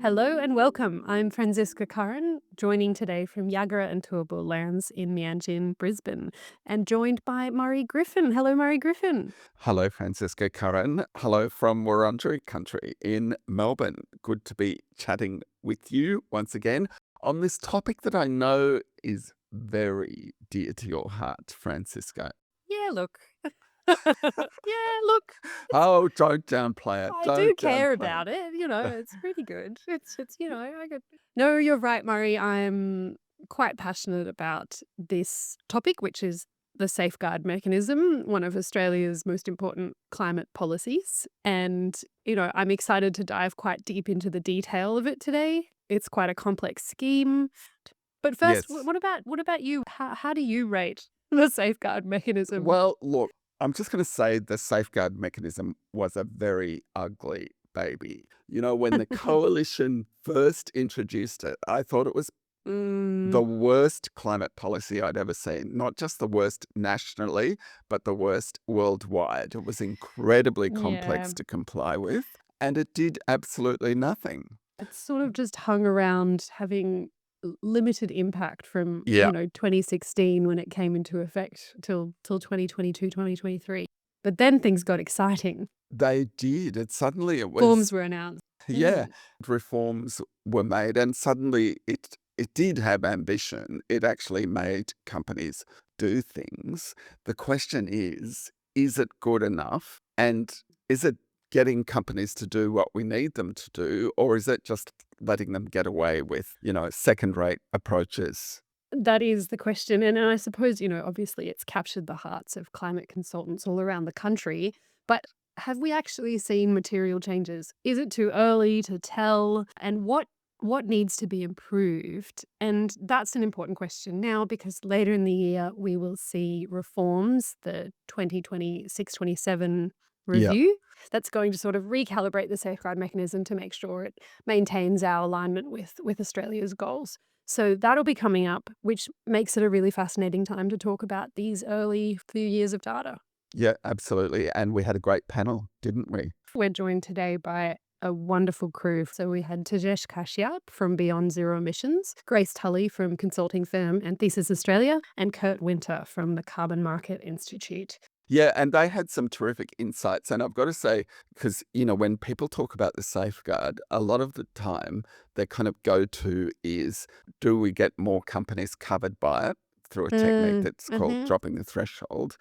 Hello and welcome. I'm Franziska Curran, joining today from Yagara and Turrbal lands in Mianjin, Brisbane, and joined by Murray Griffin. Hello, Murray Griffin. Hello, Franziska Curran. Hello from Wurundjeri country in Melbourne. Good to be chatting with you once again on this topic that I know is very dear to your heart, Franziska. Yeah, look. Yeah, look. Oh, don't downplay it. I do Don't care downplay about it. It's pretty good. I could. No, you're right, Murray. I'm quite passionate about this topic, which is the safeguard mechanism, one of Australia's most important climate policies. And, I'm excited to dive quite deep into the detail of it today. It's quite a complex scheme. But first, Yes. what about you? How do you rate the safeguard mechanism? Well, look, I'm just going to say the safeguard mechanism was a very ugly baby. When the coalition first introduced it, I thought it was the worst climate policy I'd ever seen. Not just the worst nationally, but the worst worldwide. It was incredibly Yeah. complex to comply with, and it did absolutely nothing. It's sort of just hung around having limited impact from, Yeah. 2016 when it came into effect till 2022, 2023. But then things got exciting. They did. It was Forms were announced. Yeah, reforms were made, and suddenly it did have ambition. It actually made companies do things. The question is it good enough? And is it getting companies to do what we need them to do, or is it just letting them get away with, second-rate approaches? That is the question. And I suppose, obviously it's captured the hearts of climate consultants all around the country. But have we actually seen material changes? Is it too early to tell? And what needs to be improved? And that's an important question now, because later in the year we will see reforms, the 2026-27 review. That's going to sort of recalibrate the safeguard mechanism to make sure it maintains our alignment with Australia's goals. So that'll be coming up, which makes it a really fascinating time to talk about these early few years of data. Yeah, absolutely. And we had a great panel, didn't we? We're joined today by a wonderful crew. So we had Tejesh Kashyap from Beyond Zero Emissions, Grace Tully from consulting firm Anthesis Australia, and Kurt Winter from the Carbon Market Institute. Yeah, and they had some terrific insights. And I've got to say, because, when people talk about the safeguard, a lot of the time their kind of go-to is, do we get more companies covered by it through a technique that's called dropping the threshold,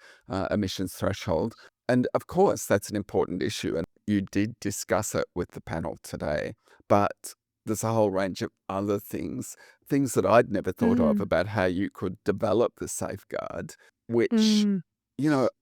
emissions threshold? And of course, that's an important issue. And you did discuss it with the panel today. But there's a whole range of other things that I'd never thought of about how you could develop the safeguard, which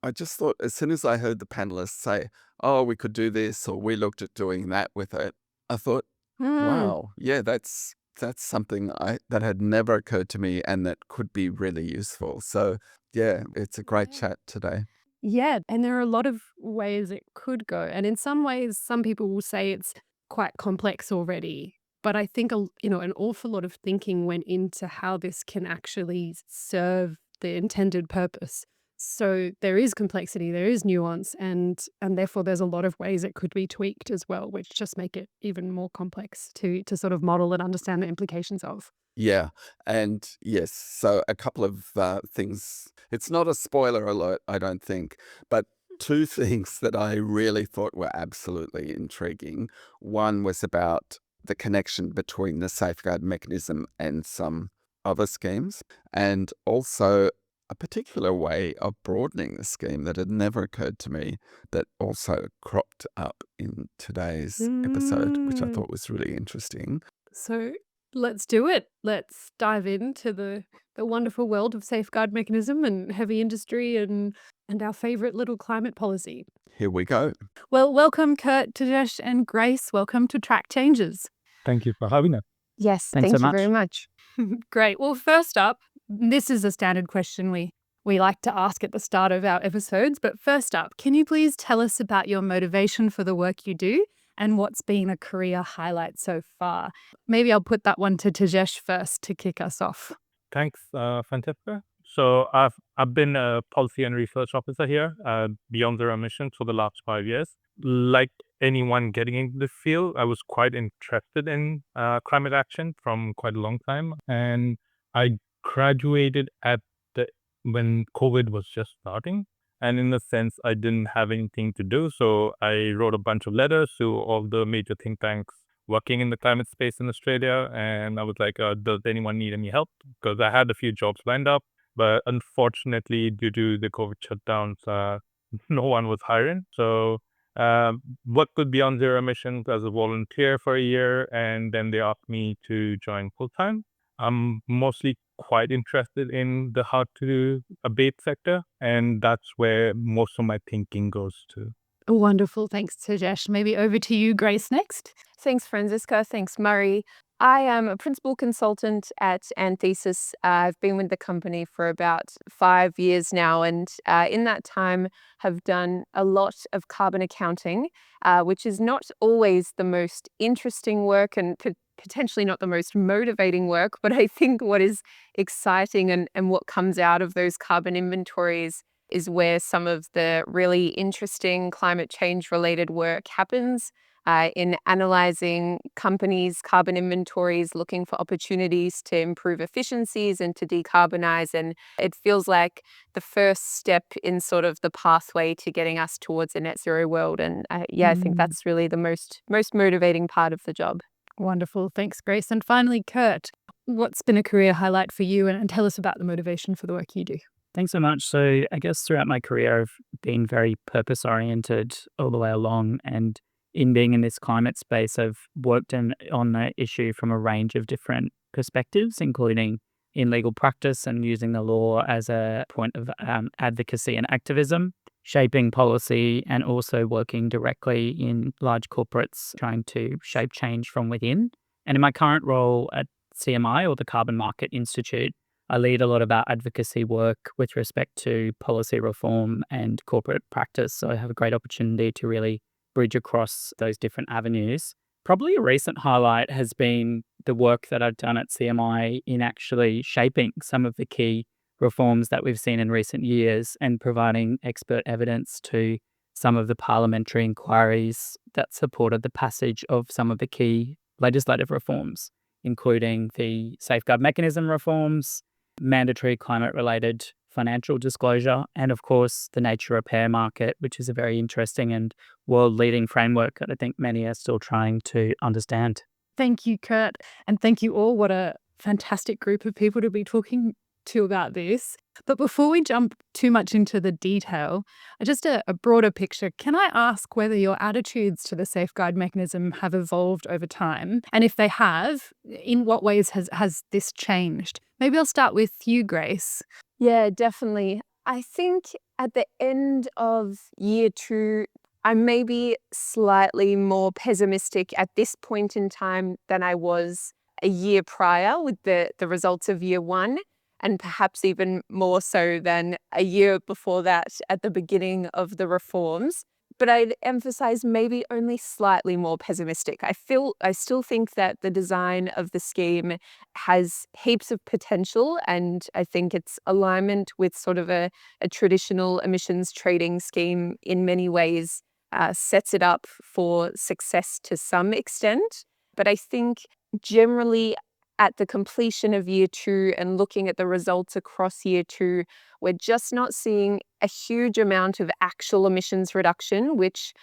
I just thought as soon as I heard the panelists say, oh, we could do this, or we looked at doing that with it, I thought, wow, yeah, that's something that had never occurred to me and that could be really useful. So, yeah, it's a great chat today. Yeah, and there are a lot of ways it could go. And in some ways, some people will say it's quite complex already. But I think, an awful lot of thinking went into how this can actually serve the intended purpose. So there is complexity, there is nuance, and therefore there's a lot of ways it could be tweaked as well, which just make it even more complex to sort of model and understand the implications of. Yeah, and yes, so a couple of things. It's not a spoiler alert, I don't think, but two things that I really thought were absolutely intriguing. One was about the connection between the safeguard mechanism and some other schemes, and also a particular way of broadening the scheme that had never occurred to me that also cropped up in today's episode, which I thought was really interesting. So let's do it. Let's dive into the wonderful world of safeguard mechanism and heavy industry and our favorite little climate policy. Here we go. Well, welcome, Kurt, Tejesh, and Grace. Welcome to Track Changes. Thank you for having us. Yes, Thanks thank so you very much. Great. Well, first up, this is a standard question we like to ask at the start of our episodes. But first up, can you please tell us about your motivation for the work you do and what's been a career highlight so far? Maybe I'll put that one to Tejesh first to kick us off. Thanks, Francesca. So I've been a policy and research officer here at Beyond Zero Emissions for the last 5 years. Like anyone getting into the field. I was quite interested in climate action from quite a long time, and I graduated at the when COVID was just starting. And in a sense, I didn't have anything to do, so I wrote a bunch of letters to all the major think tanks working in the climate space in Australia, and I was like, "Does anyone need any help?" Because I had a few jobs lined up, but unfortunately, due to the COVID shutdowns, no one was hiring. So worked with Beyond Zero Emissions as a volunteer for a year, and then they asked me to join full time. I'm mostly quite interested in the hard to abate sector, and that's where most of my thinking goes to. Wonderful. Thanks, Tejesh. Maybe over to you, Grace, next. Thanks, Franziska. Thanks, Murray. I am a principal consultant at Anthesis. I've been with the company for about 5 years now, and in that time have done a lot of carbon accounting, which is not always the most interesting work and potentially not the most motivating work, but I think what is exciting and what comes out of those carbon inventories is where some of the really interesting climate change related work happens. In analyzing companies' carbon inventories, looking for opportunities to improve efficiencies and to decarbonize. And it feels like the first step in sort of the pathway to getting us towards a net zero world. And I think that's really the most motivating part of the job. Wonderful. Thanks, Grace. And finally, Kurt, what's been a career highlight for you? And tell us about the motivation for the work you do. Thanks so much. So I guess throughout my career, I've been very purpose oriented all the way along. And in being in this climate space, I've worked on the issue from a range of different perspectives, including in legal practice and using the law as a point of advocacy and activism, shaping policy, and also working directly in large corporates trying to shape change from within. And in my current role at CMI, or the Carbon Market Institute, I lead a lot about advocacy work with respect to policy reform and corporate practice. So I have a great opportunity to really bridge across those different avenues. Probably a recent highlight has been the work that I've done at CMI in actually shaping some of the key reforms that we've seen in recent years and providing expert evidence to some of the parliamentary inquiries that supported the passage of some of the key legislative reforms, including the safeguard mechanism reforms, mandatory climate-related financial disclosure, and of course, the nature repair market, which is a very interesting and world-leading framework that I think many are still trying to understand. Thank you, Kurt. And thank you all. What a fantastic group of people to be talking to about this. But before we jump too much into the detail, just a broader picture, can I ask whether your attitudes to the safeguard mechanism have evolved over time? And if they have, in what ways has this changed? Maybe I'll start with you, Grace. Yeah, definitely. I think at the end of year 2, I may be slightly more pessimistic at this point in time than I was a year prior with the results of year 1, and perhaps even more so than a year before that at the beginning of the reforms. But I'd emphasize maybe only slightly more pessimistic. I still think that the design of the scheme has heaps of potential, and I think its alignment with sort of a traditional emissions trading scheme in many ways sets it up for success to some extent. But I think generally at the completion of year 2 and looking at the results across year 2, we're just not seeing a huge amount of actual emissions reduction, which,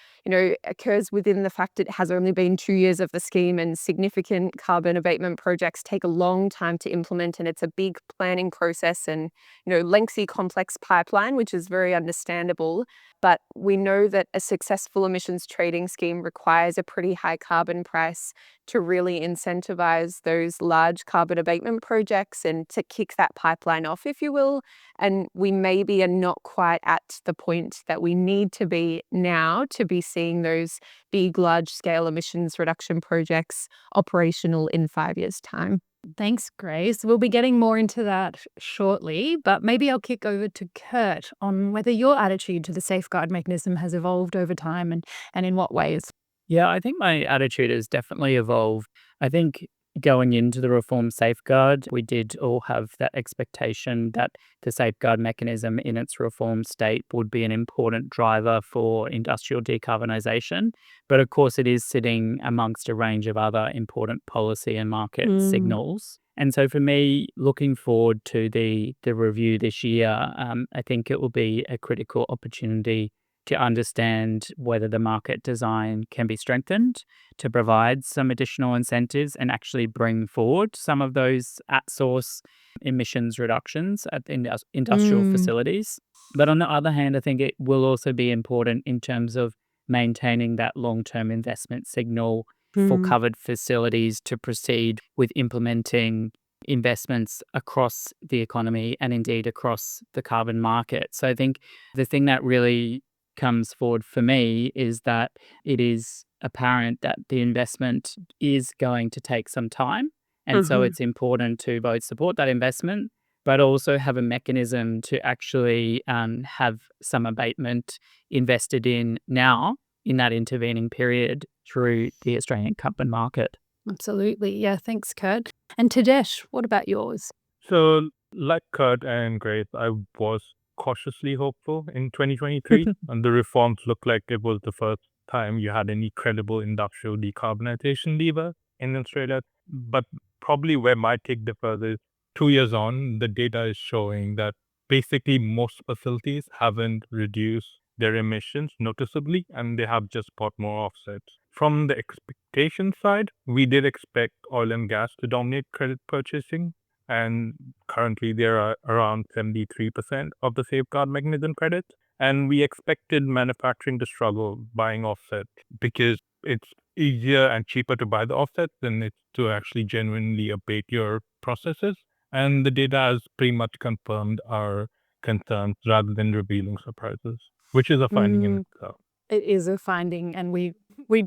occurs within the fact it has only been 2 years of the scheme, and significant carbon abatement projects take a long time to implement, and it's a big planning process and, lengthy, complex pipeline, which is very understandable. But we know that a successful emissions trading scheme requires a pretty high carbon price to really incentivize those large carbon abatement projects and to kick that pipeline off, if you will. And we maybe are not quite at the point that we need to be now to be seeing those big, large-scale emissions reduction projects operational in 5 years' time. Thanks, Grace. We'll be getting more into that shortly, but maybe I'll kick over to Kurt on whether your attitude to the safeguard mechanism has evolved over time and in what ways. Yeah, I think my attitude has definitely evolved. I think, going into the reform safeguard, we did all have that expectation that the safeguard mechanism in its reform state would be an important driver for industrial decarbonisation. But of course, it is sitting amongst a range of other important policy and market signals. And so for me, looking forward to the review this year, I think it will be a critical opportunity to understand whether the market design can be strengthened to provide some additional incentives and actually bring forward some of those at-source emissions reductions at the industrial facilities. But on the other hand, I think it will also be important in terms of maintaining that long-term investment signal for covered facilities to proceed with implementing investments across the economy and indeed across the carbon market. So I think the thing that really comes forward for me is that it is apparent that the investment is going to take some time. And so it's important to both support that investment, but also have a mechanism to actually have some abatement invested in now in that intervening period through the Australian carbon market. Absolutely. Yeah, thanks, Kurt. And Tejesh, what about yours? So, like Kurt and Grace, I was cautiously hopeful in 2023, and the reforms looked like it was the first time you had any credible industrial decarbonisation lever in Australia. But probably where my take differs is 2 years on, the data is showing that basically most facilities haven't reduced their emissions noticeably, and they have just bought more offsets. From the expectation side, we did expect oil and gas to dominate credit purchasing, and currently there are around 73% of the safeguard mechanism credits. And we expected manufacturing to struggle buying offsets because it's easier and cheaper to buy the offsets than it's to actually genuinely abate your processes. And the data has pretty much confirmed our concerns rather than revealing surprises, which is a finding in itself. It is a finding, and we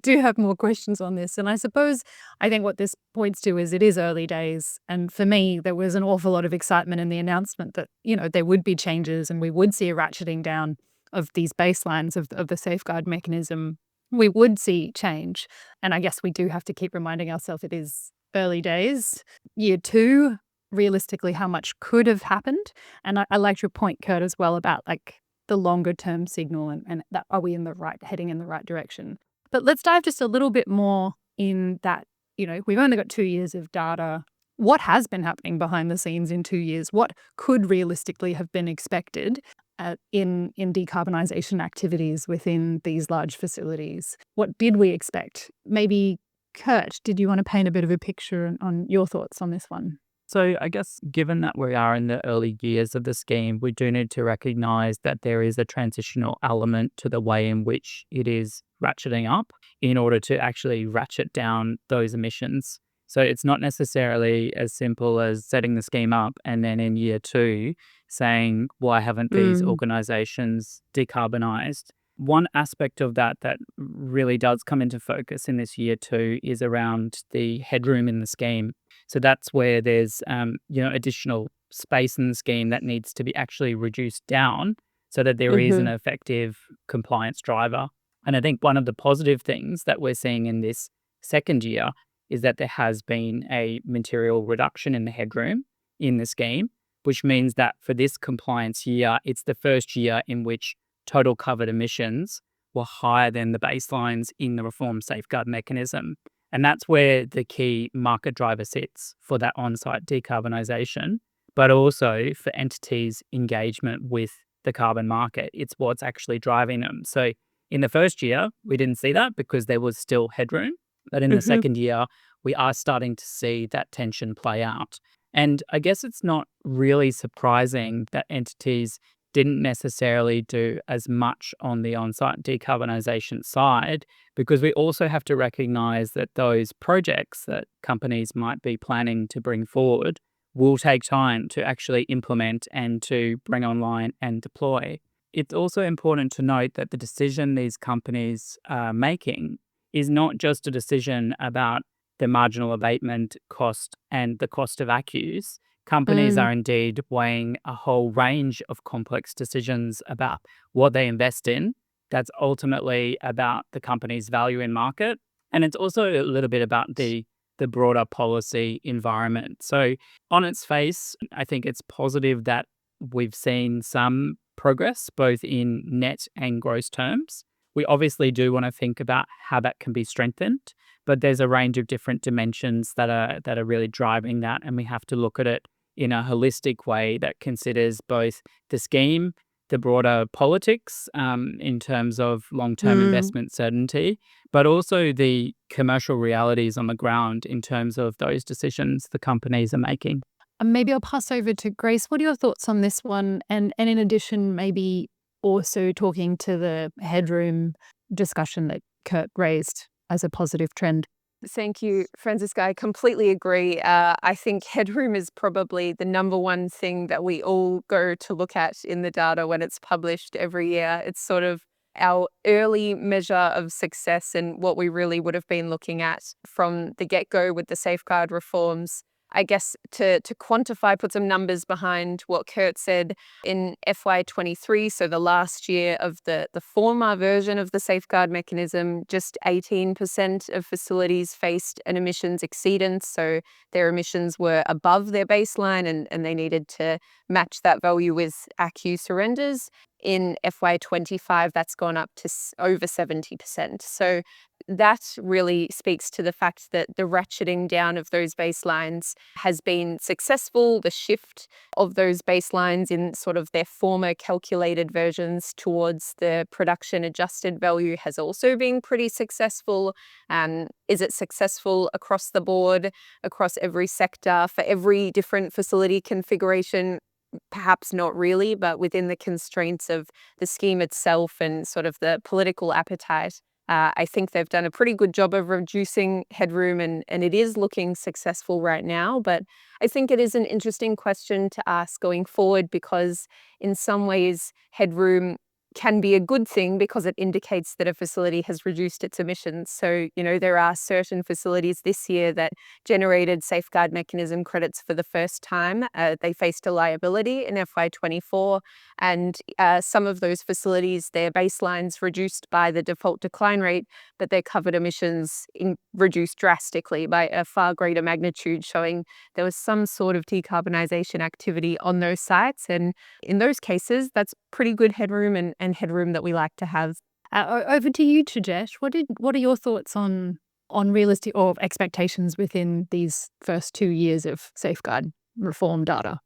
do have more questions on this. And I suppose I think what this points to is it is early days. And for me, there was an awful lot of excitement in the announcement that, there would be changes and we would see a ratcheting down of these baselines of the safeguard mechanism. We would see change. And I guess we do have to keep reminding ourselves it is early days. Year 2, realistically, how much could have happened. And I liked your point, Kurt, as well about the longer term signal and that are we heading in the right direction. But let's dive just a little bit more in that, we've only got 2 years of data. What has been happening behind the scenes in 2 years? What could realistically have been expected in decarbonisation activities within these large facilities? What did we expect? Maybe, Kurt, did you want to paint a bit of a picture on your thoughts on this one? So I guess given that we are in the early years of the scheme, we do need to recognise that there is a transitional element to the way in which it is ratcheting up in order to actually ratchet down those emissions. So it's not necessarily as simple as setting the scheme up and then in year 2 saying, why haven't these organisations decarbonised? One aspect of that really does come into focus in this year 2 is around the headroom in the scheme. So that's where there's additional space in the scheme that needs to be actually reduced down so that there is an effective compliance driver. And I think one of the positive things that we're seeing in this second year is that there has been a material reduction in the headroom in the scheme, which means that for this compliance year, it's the first year in which total covered emissions were higher than the baselines in the reform safeguard mechanism. And that's where the key market driver sits for that on-site decarbonisation, but also for entities' engagement with the carbon market. It's what's actually driving them. So in the first year, we didn't see that because there was still headroom. But in the second year, we are starting to see that tension play out. And I guess it's not really surprising that entities didn't necessarily do as much on the on-site decarbonisation side, because we also have to recognise that those projects that companies might be planning to bring forward will take time to actually implement and to bring online and deploy. It's also important to note that the decision these companies are making is not just a decision about the marginal abatement cost and the cost of ACCUs. Companies are indeed weighing a whole range of complex decisions about what they invest in. That's ultimately about the company's value in market. And it's also a little bit about the the broader policy environment. So on its face, I think it's positive that we've seen some progress both in net and gross terms. We obviously do want to think about how that can be strengthened, but there's a range of different dimensions that are really driving that, and we have to look at it in a holistic way that considers both the scheme, the broader politics in terms of long-term Mm. investment certainty, but also the commercial realities on the ground in terms of those decisions the companies are making. And maybe I'll pass over to Grace. What are your thoughts on this one? And in addition, maybe also talking to the headroom discussion that Kurt raised as a positive trend. Thank you, Francisca. I completely agree. I think headroom is probably the number one thing that we all go to look at in the data when it's published every year. It's sort of our early measure of success and what we really would have been looking at from the get-go with the safeguard reforms. I guess to quantify, put some numbers behind what Kurt said, in FY23, so the last year of the former version of the safeguard mechanism, just 18% of facilities faced an emissions exceedance. So their emissions were above their baseline and they needed to match that value with ACCU surrenders. In FY25, that's gone up to over 70%. So that really speaks to the fact that the ratcheting down of those baselines has been successful. The shift of those baselines in sort of their former calculated versions towards the production adjusted value has also been pretty successful. Is it successful across the board, across every sector, for every different facility configuration? Perhaps not really, but within the constraints of the scheme itself and sort of the political appetite, I think they've done a pretty good job of reducing headroom, and it is looking successful right now. But I think it is an interesting question to ask going forward, because in some ways headroom can be a good thing because it indicates that a facility has reduced its emissions. So, there are certain facilities this year that generated safeguard mechanism credits for the first time. They faced a liability in FY24, and some of those facilities, their baselines reduced by the default decline rate, but their covered emissions reduced drastically by a far greater magnitude, showing there was some sort of decarbonisation activity on those sites. And in those cases, that's pretty good headroom and headroom that we like to have. Over to you, Tejesh. What are your thoughts on realistic or expectations within these first 2 years of safeguard reform data?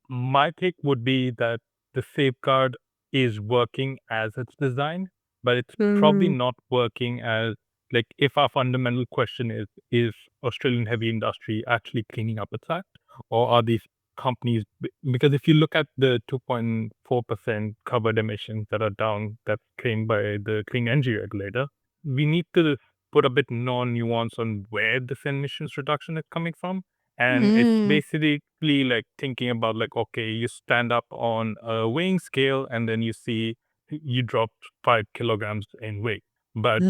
My take would be that the safeguard is working as it's designed, but it's probably Mm. not working as, like, if our fundamental question is Australian heavy industry actually cleaning up its act, or are these companies, because if you look at the 2.4% covered emissions that are down, that's claimed by the clean energy regulator, we need to put a bit more nuance on where this emissions reduction is coming from. And it's Mm. basically like thinking about, like, okay, you stand up on a weighing scale and then you see you dropped 5 kilograms in weight. But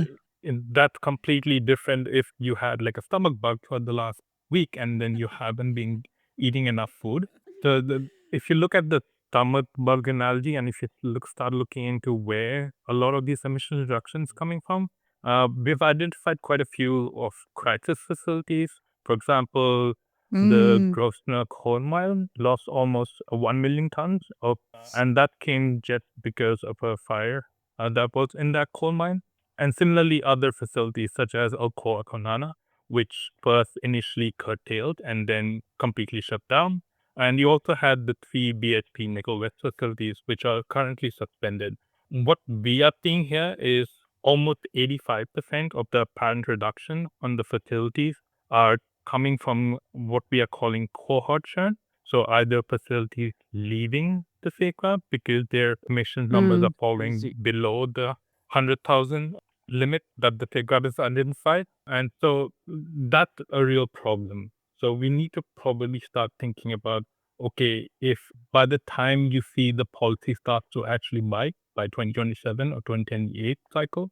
that's completely different if you had like a stomach bug for the last week and then you haven't been eating enough food. So if you look at the stomach bug analogy, and if you start looking into where a lot of these emission reductions coming from, we've identified quite a few of crisis facilities. For example, the Mm. Grosvenor coal mine lost almost 1 million tons of, and that came just because of a fire that was in that coal mine. And similarly, other facilities such as Alcoa Konana, which first initially curtailed and then completely shut down. And you also had the 3 BHP Nickel West facilities, which are currently suspended. What we are seeing here is almost 85% of the apparent reduction on the facilities are coming from what we are calling cohort churn. So either facilities leaving the safeguard because their emission numbers are Mm. falling below the 100,000 limit that the safeguard is identified. And so that's a real problem. So we need to probably start thinking about, okay, if by the time you see the policy start to actually bite by 2027 or 2028 cycle,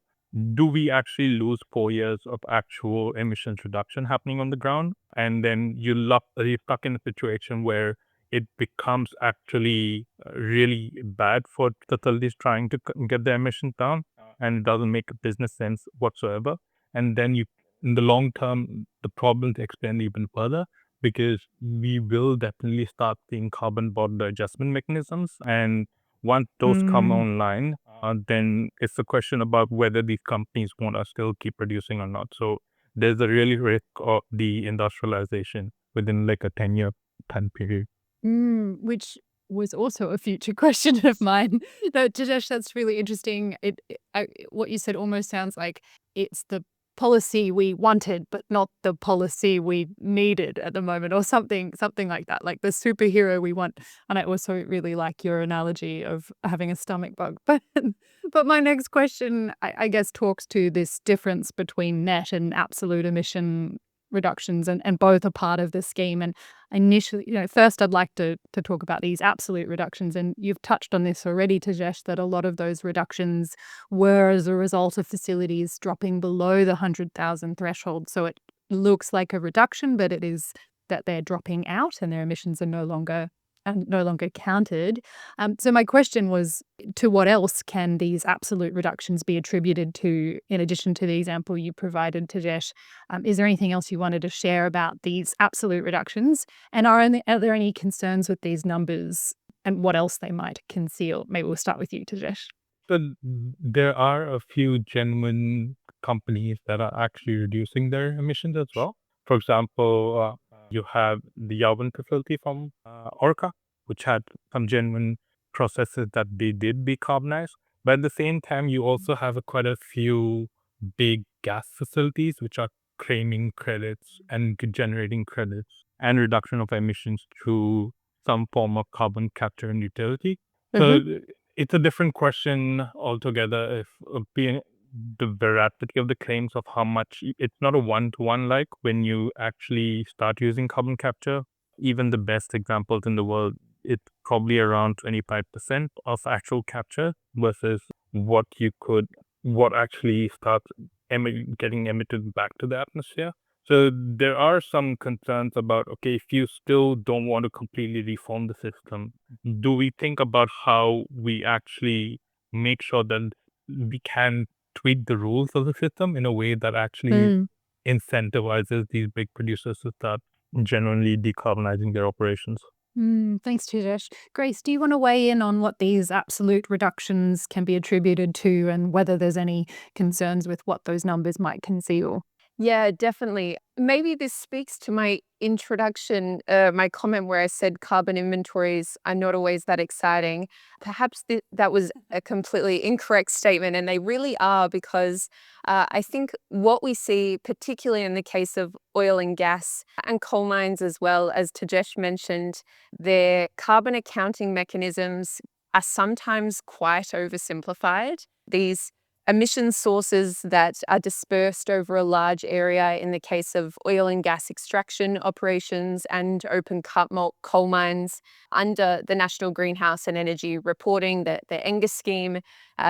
do we actually lose 4 years of actual emissions reduction happening on the ground? And then you're stuck in a situation where it becomes actually really bad for facilities trying to get their emissions down, and it doesn't make business sense whatsoever. And then you in the long term, the problems extend even further because we will definitely start seeing carbon border adjustment mechanisms. And once those come Mm. online, then it's a question about whether these companies want to still keep producing or not. So there's a really risk of deindustrialization within like a 10-year time period. Which was also a future question of mine. No, Tejesh, that's really interesting. What you said almost sounds like it's the policy we wanted, but not the policy we needed at the moment, or something like that, like the superhero we want. And I also really like your analogy of having a stomach bug. But my next question, I guess, talks to this difference between net and absolute emission reductions, and both are part of the scheme. And initially, first I'd like to talk about these absolute reductions. And you've touched on this already, Tejesh, that a lot of those reductions were as a result of facilities dropping below the 100,000 threshold. So it looks like a reduction, but it is that they're dropping out and their emissions are no longer counted. So my question was, to what else can these absolute reductions be attributed to, in addition to the example you provided, Tejesh? Is there anything else you wanted to share about these absolute reductions? And are there any concerns with these numbers and what else they might conceal? Maybe we'll start with you, Tejesh. So there are a few genuine companies that are actually reducing their emissions as well. For example, you have the Yavin facility from Orca, which had some genuine processes that they did decarbonize. But at the same time, you also have quite a few big gas facilities which are claiming credits and generating credits and reduction of emissions through some form of carbon capture and utility. So it's a different question altogether if being the veracity of the claims of how much it's not a one-to-one like when you actually start using carbon capture. Even the best examples in the world, it's probably around 25% of actual capture versus what actually starts getting emitted back to the atmosphere. So there are some concerns about, okay, if you still don't want to completely reform the system, do we think about how we actually make sure that we can tweak the rules of the system in a way that actually incentivizes these big producers to start genuinely decarbonizing their operations? Thanks, Tejesh. Grace, do you want to weigh in on what these absolute reductions can be attributed to and whether there's any concerns with what those numbers might conceal? Yeah, definitely. Maybe this speaks to my introduction, my comment where I said carbon inventories are not always that exciting. Perhaps that was a completely incorrect statement, and they really are, because I think what we see, particularly in the case of oil and gas and coal mines, as well as Tejesh mentioned, their carbon accounting mechanisms are sometimes quite oversimplified. These emission sources that are dispersed over a large area in the case of oil and gas extraction operations and open cut coal mines under the National Greenhouse and Energy Reporting, the ENGA scheme.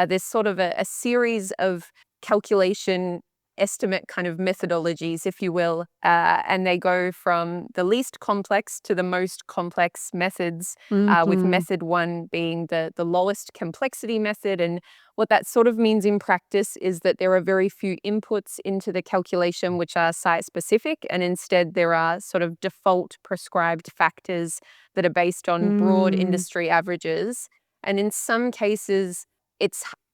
There's sort of a series of calculation estimate kind of methodologies, if you will, and they go from the least complex to the most complex methods, with method one being the lowest complexity method. And what that sort of means in practice is that there are very few inputs into the calculation which are site-specific, and instead there are sort of default prescribed factors that are based on broad industry averages. And in some cases,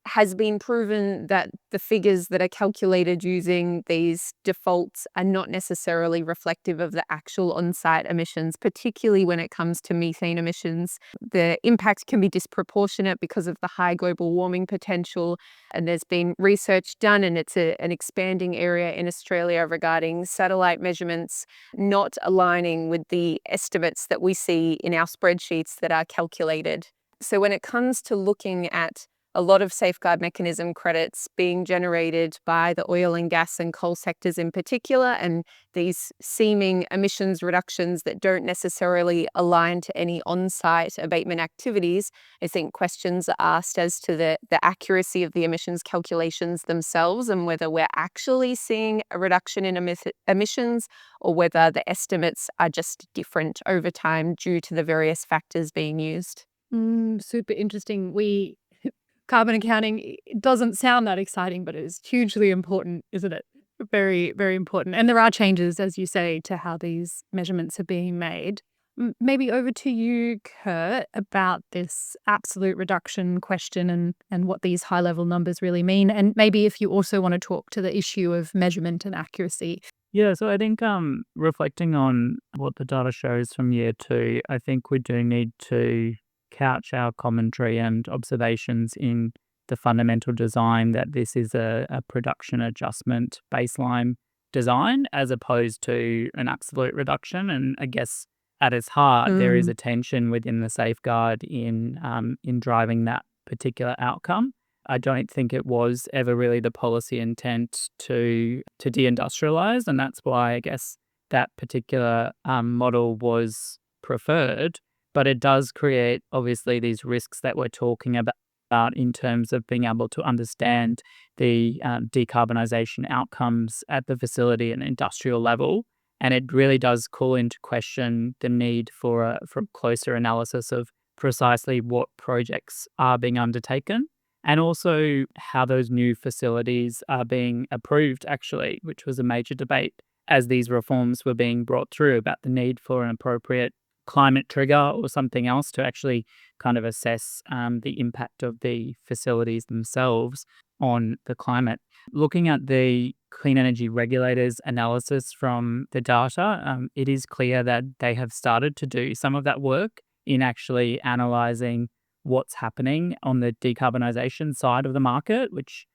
has been proven that the figures that are calculated using these defaults are not necessarily reflective of the actual on-site emissions, particularly when it comes to methane emissions. The impact can be disproportionate because of the high global warming potential, and there's been research done, and it's an expanding area in Australia regarding satellite measurements not aligning with the estimates that we see in our spreadsheets that are calculated. So when it comes to looking at a lot of safeguard mechanism credits being generated by the oil and gas and coal sectors in particular, and these seeming emissions reductions that don't necessarily align to any on-site abatement activities, I think questions are asked as to the accuracy of the emissions calculations themselves and whether we're actually seeing a reduction in emissions or whether the estimates are just different over time due to the various factors being used. Super interesting. Carbon accounting, it doesn't sound that exciting, but it is hugely important, isn't it? Very, very important. And there are changes, as you say, to how these measurements are being made. Maybe over to you, Kurt, about this absolute reduction question and what these high level numbers really mean. And maybe if you also want to talk to the issue of measurement and accuracy. Yeah, so I think reflecting on what the data shows from year 2, I think we do need to couch our commentary and observations in the fundamental design that this is a production adjustment baseline design as opposed to an absolute reduction. And I guess at its heart, there is a tension within the safeguard in driving that particular outcome. I don't think it was ever really the policy intent to deindustrialize, and that's why I guess that particular model was preferred. But it does create obviously these risks that we're talking about in terms of being able to understand the decarbonisation outcomes at the facility and industrial level. And it really does call into question the need for a closer analysis of precisely what projects are being undertaken and also how those new facilities are being approved, actually, which was a major debate as these reforms were being brought through about the need for an appropriate climate trigger or something else to actually kind of assess the impact of the facilities themselves on the climate. Looking at the clean energy regulators analysis from the data, it is clear that they have started to do some of that work in actually analysing what's happening on the decarbonisation side of the market, which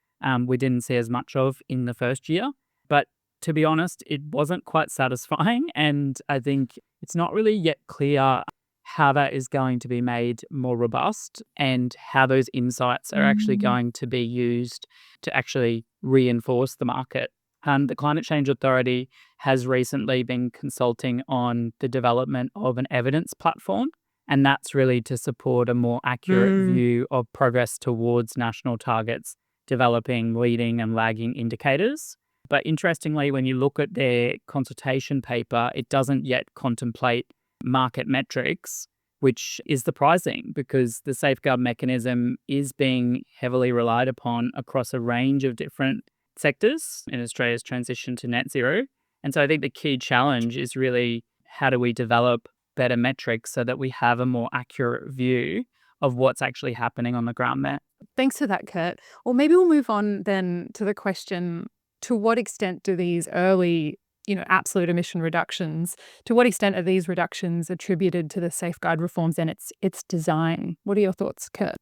we didn't see as much of in the first year. But to be honest, it wasn't quite satisfying. And I think it's not really yet clear how that is going to be made more robust and how those insights are actually going to be used to actually reinforce the market. The Climate Change Authority has recently been consulting on the development of an evidence platform, and that's really to support a more accurate view of progress towards national targets, developing leading and lagging indicators. But interestingly, when you look at their consultation paper, it doesn't yet contemplate market metrics, which is surprising because the safeguard mechanism is being heavily relied upon across a range of different sectors in Australia's transition to net zero. And so I think the key challenge is really how do we develop better metrics so that we have a more accurate view of what's actually happening on the ground there. Thanks for that, Kurt. Or maybe we'll move on then to the question, to what extent do these early, absolute emission reductions, to what extent are these reductions attributed to the safeguard reforms and its design? What are your thoughts, Kurt?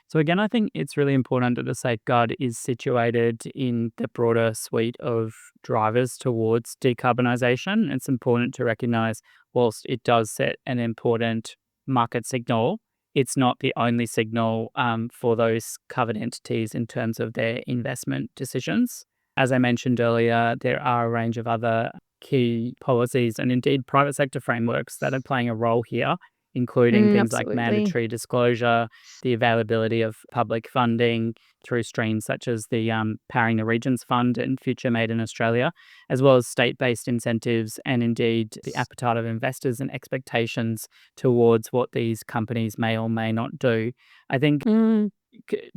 So again, I think it's really important that the safeguard is situated in the broader suite of drivers towards decarbonisation. It's important to recognise, whilst it does set an important market signal, it's not the only signal for those covered entities in terms of their investment decisions. As I mentioned earlier, there are a range of other key policies and indeed private sector frameworks that are playing a role here, including things like mandatory disclosure, the availability of public funding through streams such as the Powering the Regions Fund and Future Made in Australia, as well as state-based incentives and indeed the appetite of investors and expectations towards what these companies may or may not do. I think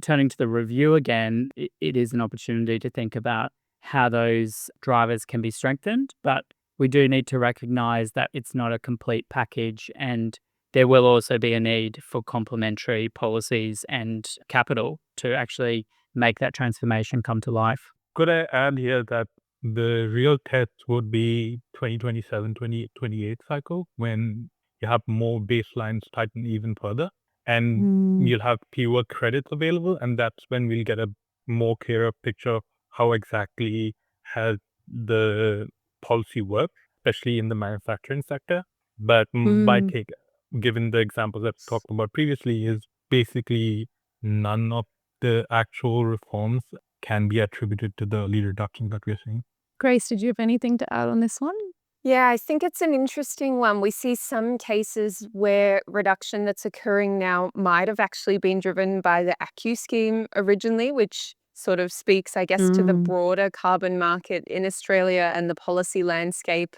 turning to the review again, it is an opportunity to think about how those drivers can be strengthened, but we do need to recognise that it's not a complete package and there will also be a need for complementary policies and capital to actually make that transformation come to life. Could I add here that the real test would be 2027, 2028 cycle when you have more baselines tighten even further and you'll have fewer credits available, and that's when we'll get a more clearer picture of how exactly has the policy worked, especially in the manufacturing sector. But given the examples I've talked about previously, is basically none of the actual reforms can be attributed to the early reduction that we're seeing. Grace, did you have anything to add on this one? Yeah, I think it's an interesting one. We see some cases where reduction that's occurring now might have actually been driven by the ACCU scheme originally, which sort of speaks, I guess, to the broader carbon market in Australia and the policy landscape.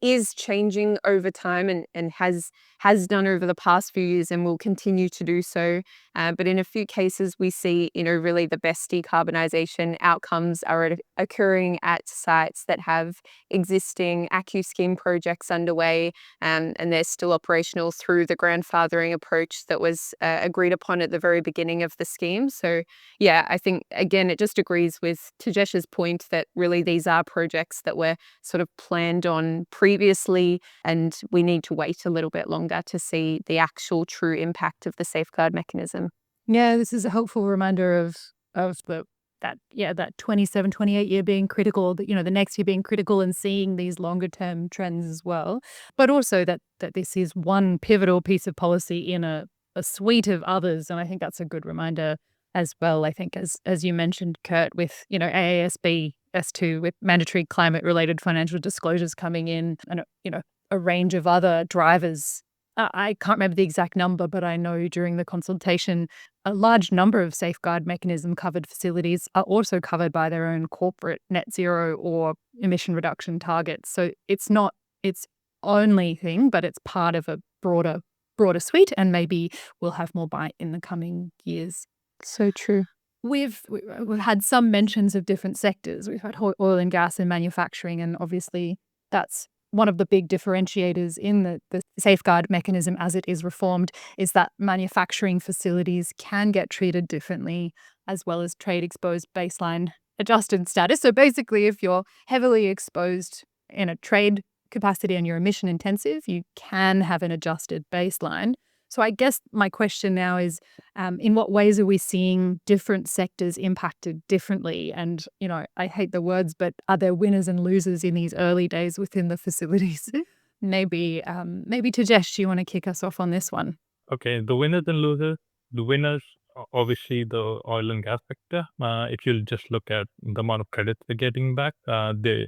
is changing over time and has done over the past few years and will continue to do so. But in a few cases, we see, really the best decarbonisation outcomes are occurring at sites that have existing ACCU scheme projects underway, and they're still operational through the grandfathering approach that was agreed upon at the very beginning of the scheme. So, yeah, I think, again, it just agrees with Tejesh's point that really these are projects that were sort of planned on previously, and we need to wait a little bit longer to see the actual true impact of the safeguard mechanism. Yeah, this is a helpful reminder of that 27, 28 year being critical, the next year being critical, and seeing these longer term trends as well. But also that this is one pivotal piece of policy in a suite of others. And I think that's a good reminder as well. I think as you mentioned, Kurt, with, AASB S2, with mandatory climate related financial disclosures coming in, and, a range of other drivers. I can't remember the exact number, but I know during the consultation, a large number of safeguard mechanism covered facilities are also covered by their own corporate net zero or emission reduction targets. So it's not its only thing, but it's part of a broader suite, and maybe we'll have more bite in the coming years. So true. We've had some mentions of different sectors. We've had oil and gas and manufacturing, and obviously that's one of the big differentiators in the safeguard mechanism as it is reformed, is that manufacturing facilities can get treated differently, as well as trade exposed baseline adjusted status. So basically, if you're heavily exposed in a trade capacity and you're emission intensive, you can have an adjusted baseline. So I guess my question now is, in what ways are we seeing different sectors impacted differently? And, I hate the words, but are there winners and losers in these early days within the facilities? Maybe Tejesh, do you want to kick us off on this one? Okay, the winners and losers. The winners, obviously, the oil and gas sector. If you just look at the amount of credits they're getting back, they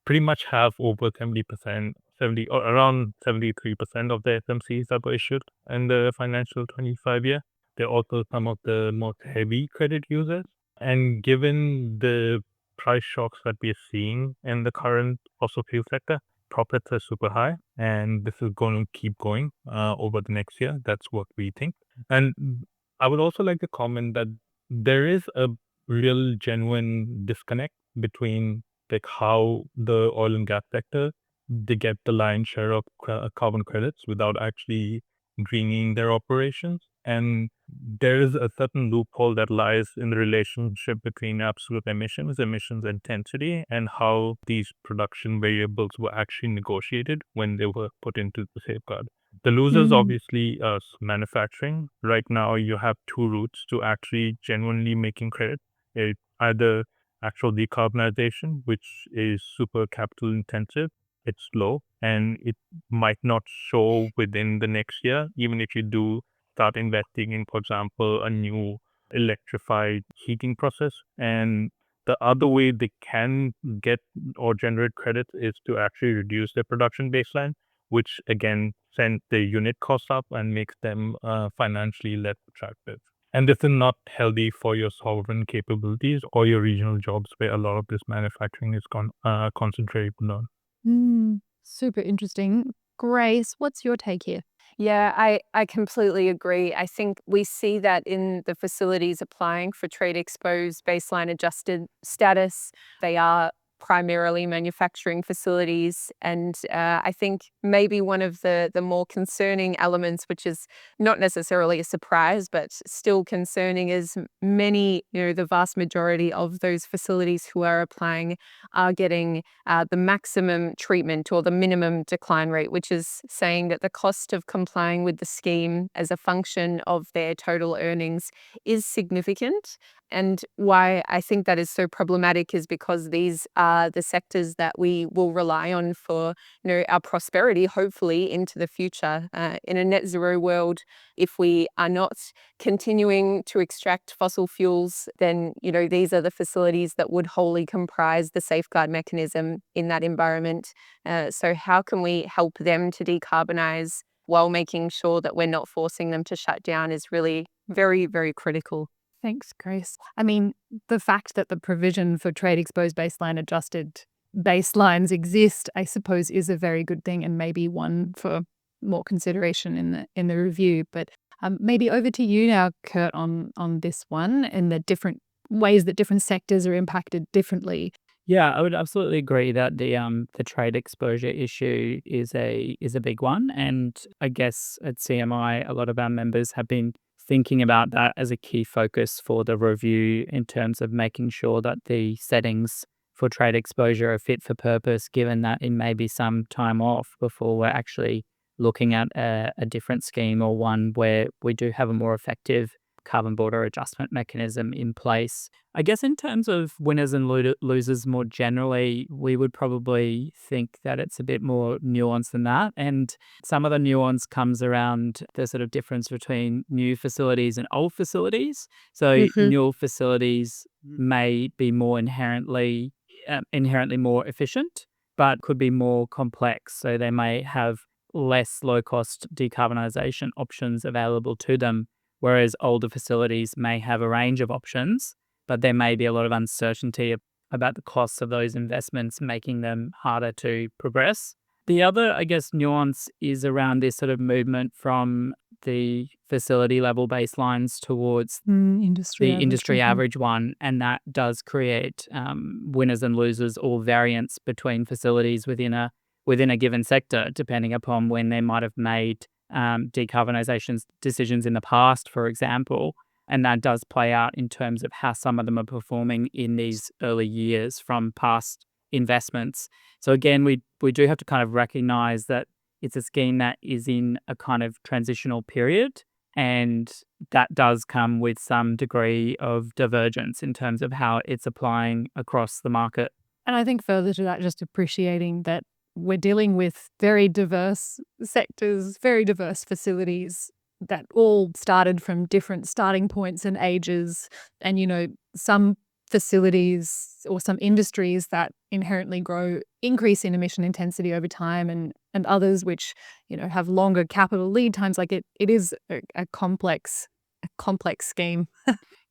pretty much have over 70%, 70 or around 73% of the FMCs that were issued in the financial 25 year. They're also some of the most heavy credit users. And given the price shocks that we're seeing in the current fossil fuel sector, profits are super high, and this is going to keep going over the next year. That's what we think. And I would also like to comment that there is a real genuine disconnect between like how the oil and gas sector, they get the lion's share of carbon credits without actually greening their operations. And there is a certain loophole that lies in the relationship between absolute emissions intensity, and how these production variables were actually negotiated when they were put into the safeguard. The losers, obviously, manufacturing. Right now, you have two routes to actually genuinely making credit. Either actual decarbonization, which is super capital intensive, it's slow, and it might not show within the next year, even if you do start investing in, for example, a new electrified heating process. And the other way they can get or generate credits is to actually reduce their production baseline, which again sends the unit costs up and makes them financially less attractive. And this is not healthy for your sovereign capabilities or your regional jobs, where a lot of this manufacturing is concentrated on. Super interesting. Grace, what's your take here? Yeah, I completely agree. I think we see that in the facilities applying for trade exposed baseline adjusted status. They are primarily manufacturing facilities. And I think maybe one of the more concerning elements, which is not necessarily a surprise, but still concerning, is many, the vast majority of those facilities who are applying are getting the maximum treatment or the minimum decline rate, which is saying that the cost of complying with the scheme as a function of their total earnings is significant. And why I think that is so problematic is because these are the sectors that we will rely on for, our prosperity, hopefully into the future. In a net zero world, if we are not continuing to extract fossil fuels, then, these are the facilities that would wholly comprise the safeguard mechanism in that environment. So how can we help them to decarbonize while making sure that we're not forcing them to shut down is really very, very critical. Thanks, Grace. I mean, the fact that the provision for trade exposed baseline adjusted baselines exist, I suppose, is a very good thing, and maybe one for more consideration in the review. But maybe over to you now, Kurt, on this one and the different ways that different sectors are impacted differently. Yeah, I would absolutely agree that the trade exposure issue is a big one, and I guess at CMI a lot of our members have been thinking about that as a key focus for the review in terms of making sure that the settings for trade exposure are fit for purpose, given that it may be some time off before we're actually looking at a different scheme or one where we do have a more effective carbon border adjustment mechanism in place. I guess in terms of winners and losers more generally, we would probably think that it's a bit more nuanced than that. And some of the nuance comes around the sort of difference between new facilities and old facilities. So Hmm. new facilities may be more inherently more efficient, but could be more complex. So they may have less low cost decarbonisation options available to them, whereas older facilities may have a range of options, but there may be a lot of uncertainty about the costs of those investments, making them harder to progress. The other, I guess, nuance is around this sort of movement from the facility level baselines towards Industry the average. industry average one, and that does create winners and losers or variance between facilities within a given sector, depending upon when they might have made decarbonisation decisions in the past, for example. And that does play out in terms of how some of them are performing in these early years from past investments. So again, we do have to kind of recognise that it's a scheme that is in a kind of transitional period, and that does come with some degree of divergence in terms of how it's applying across the market. And I think further to that, just appreciating that we're dealing with very diverse sectors, very diverse facilities that all started from different starting points and ages. And, some facilities or some industries that inherently increase in emission intensity over time, and others which, have longer capital lead times. Like it is a complex scheme.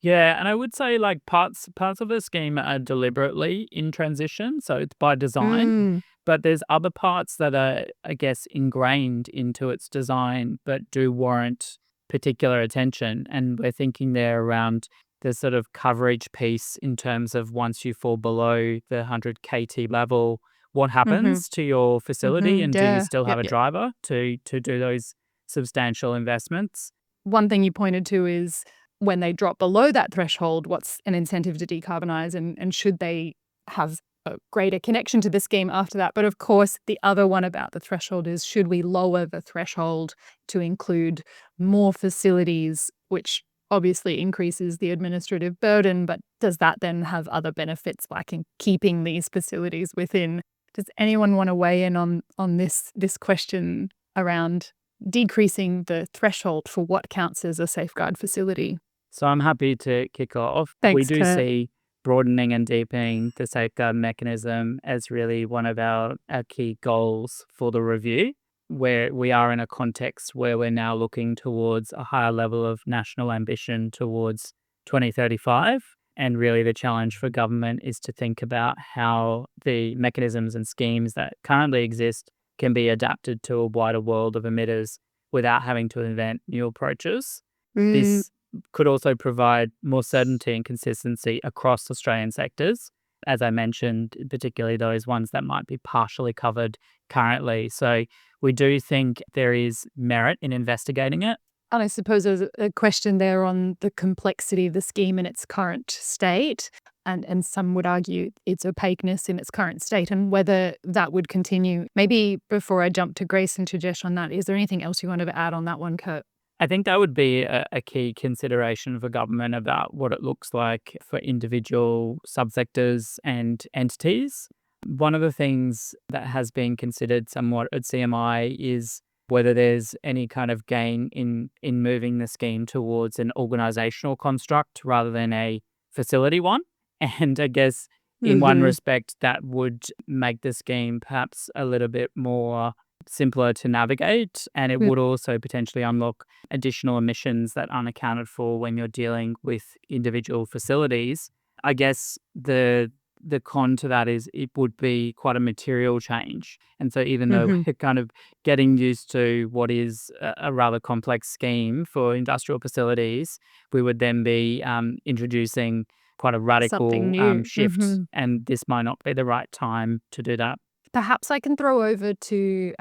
Yeah, and I would say like parts of the scheme are deliberately in transition, so it's by design. Mm. But there's other parts that are, I guess, ingrained into its design, but do warrant particular attention. And we're thinking there around the sort of coverage piece in terms of once you fall below the 100 KT level, what Mm-hmm. happens to your facility, and do you Yeah. still have Yep. a Yep. driver to do those substantial investments? One thing you pointed to is when they drop below that threshold, what's an incentive to decarbonize, and should they have a greater connection to the scheme after that? But of course, the other one about the threshold is, should we lower the threshold to include more facilities, which obviously increases the administrative burden, but does that then have other benefits like in keeping these facilities within? Does anyone want to weigh in on this question around decreasing the threshold for what counts as a safeguard facility? So I'm happy to kick off. We Thanks, do Kurt. see broadening and deepening the safeguard mechanism as really one of our key goals for the review, where we are in a context where we're now looking towards a higher level of national ambition towards 2035. And really the challenge for government is to think about how the mechanisms and schemes that currently exist can be adapted to a wider world of emitters without having to invent new approaches. Mm. This could also provide more certainty and consistency across Australian sectors, as I mentioned, particularly those ones that might be partially covered currently. So we do think there is merit in investigating it. And I suppose there's a question there on the complexity of the scheme in its current state, and some would argue its opaqueness in its current state, and whether that would continue. Maybe before I jump to Grace and Tejesh on that, is there anything else you wanted to add on that one, Kurt? I think that would be a key consideration for government about what it looks like for individual subsectors and entities. One of the things that has been considered somewhat at CMI is whether there's any kind of gain in moving the scheme towards an organisational construct rather than a facility one. And I guess in one Mm-hmm. respect, that would make the scheme perhaps a little bit more simpler to navigate, and it would also potentially unlock additional emissions that aren't accounted for when you're dealing with individual facilities. I guess the the con to that is it would be quite a material change. And so even though Mhm. we're kind of getting used to what is a rather complex scheme for industrial facilities, we would then be introducing quite a Something radical new. shift, Mhm. and this might not be the right time to do that. Perhaps I can throw over to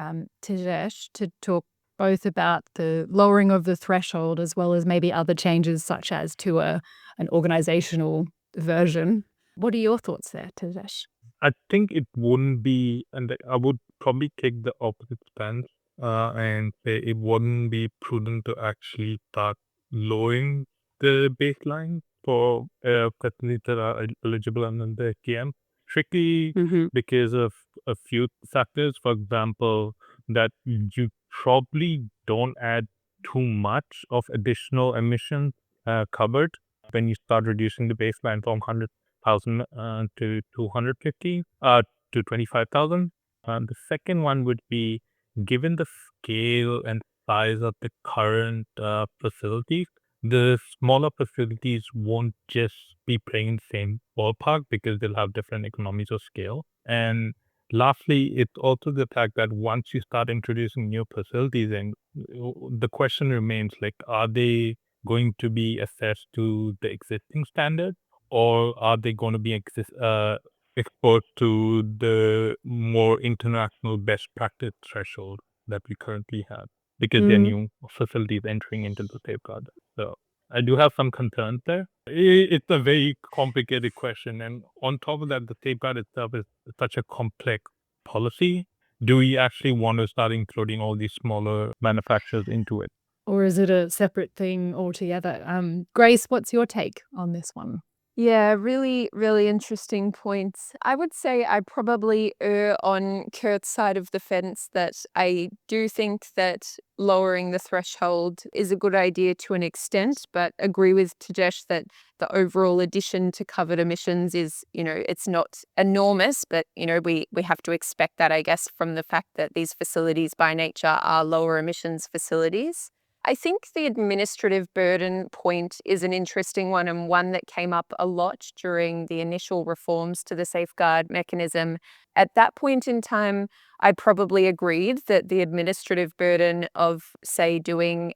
Tejesh to talk both about the lowering of the threshold as well as maybe other changes such as to an organizational version. What are your thoughts there, Tejesh? I think it wouldn't be, and I would probably take the opposite stance and say it wouldn't be prudent to actually start lowering the baseline for facilities that are eligible under the TM, strictly Mhm. because of a few factors. For example, that you probably don't add too much of additional emissions covered when you start reducing the baseline from 100,000 to 250 to 25,000. The second one would be, given the scale and size of the current facilities, the smaller facilities won't just be playing in the same ballpark because they'll have different economies of scale. And lastly, it's also the fact that once you start introducing new facilities, and the question remains like, are they going to be assessed to the existing standard, or are they going to be exposed to the more international best practice threshold that we currently have? Because they're Mm. new facilities entering into the safeguard. So I do have some concerns there. It's a very complicated question. And on top of that, the safeguard itself is such a complex policy. Do we actually want to start including all these smaller manufacturers into it? Or is it a separate thing altogether? Grace, what's your take on this one? Yeah, really, really interesting points. I would say I probably err on Kurt's side of the fence that I do think that lowering the threshold is a good idea to an extent, but agree with Tejesh that the overall addition to covered emissions is, it's not enormous, but, we have to expect that, I guess, from the fact that these facilities by nature are lower emissions facilities. I think the administrative burden point is an interesting one, and one that came up a lot during the initial reforms to the safeguard mechanism. At that point in time, I probably agreed that the administrative burden of, say,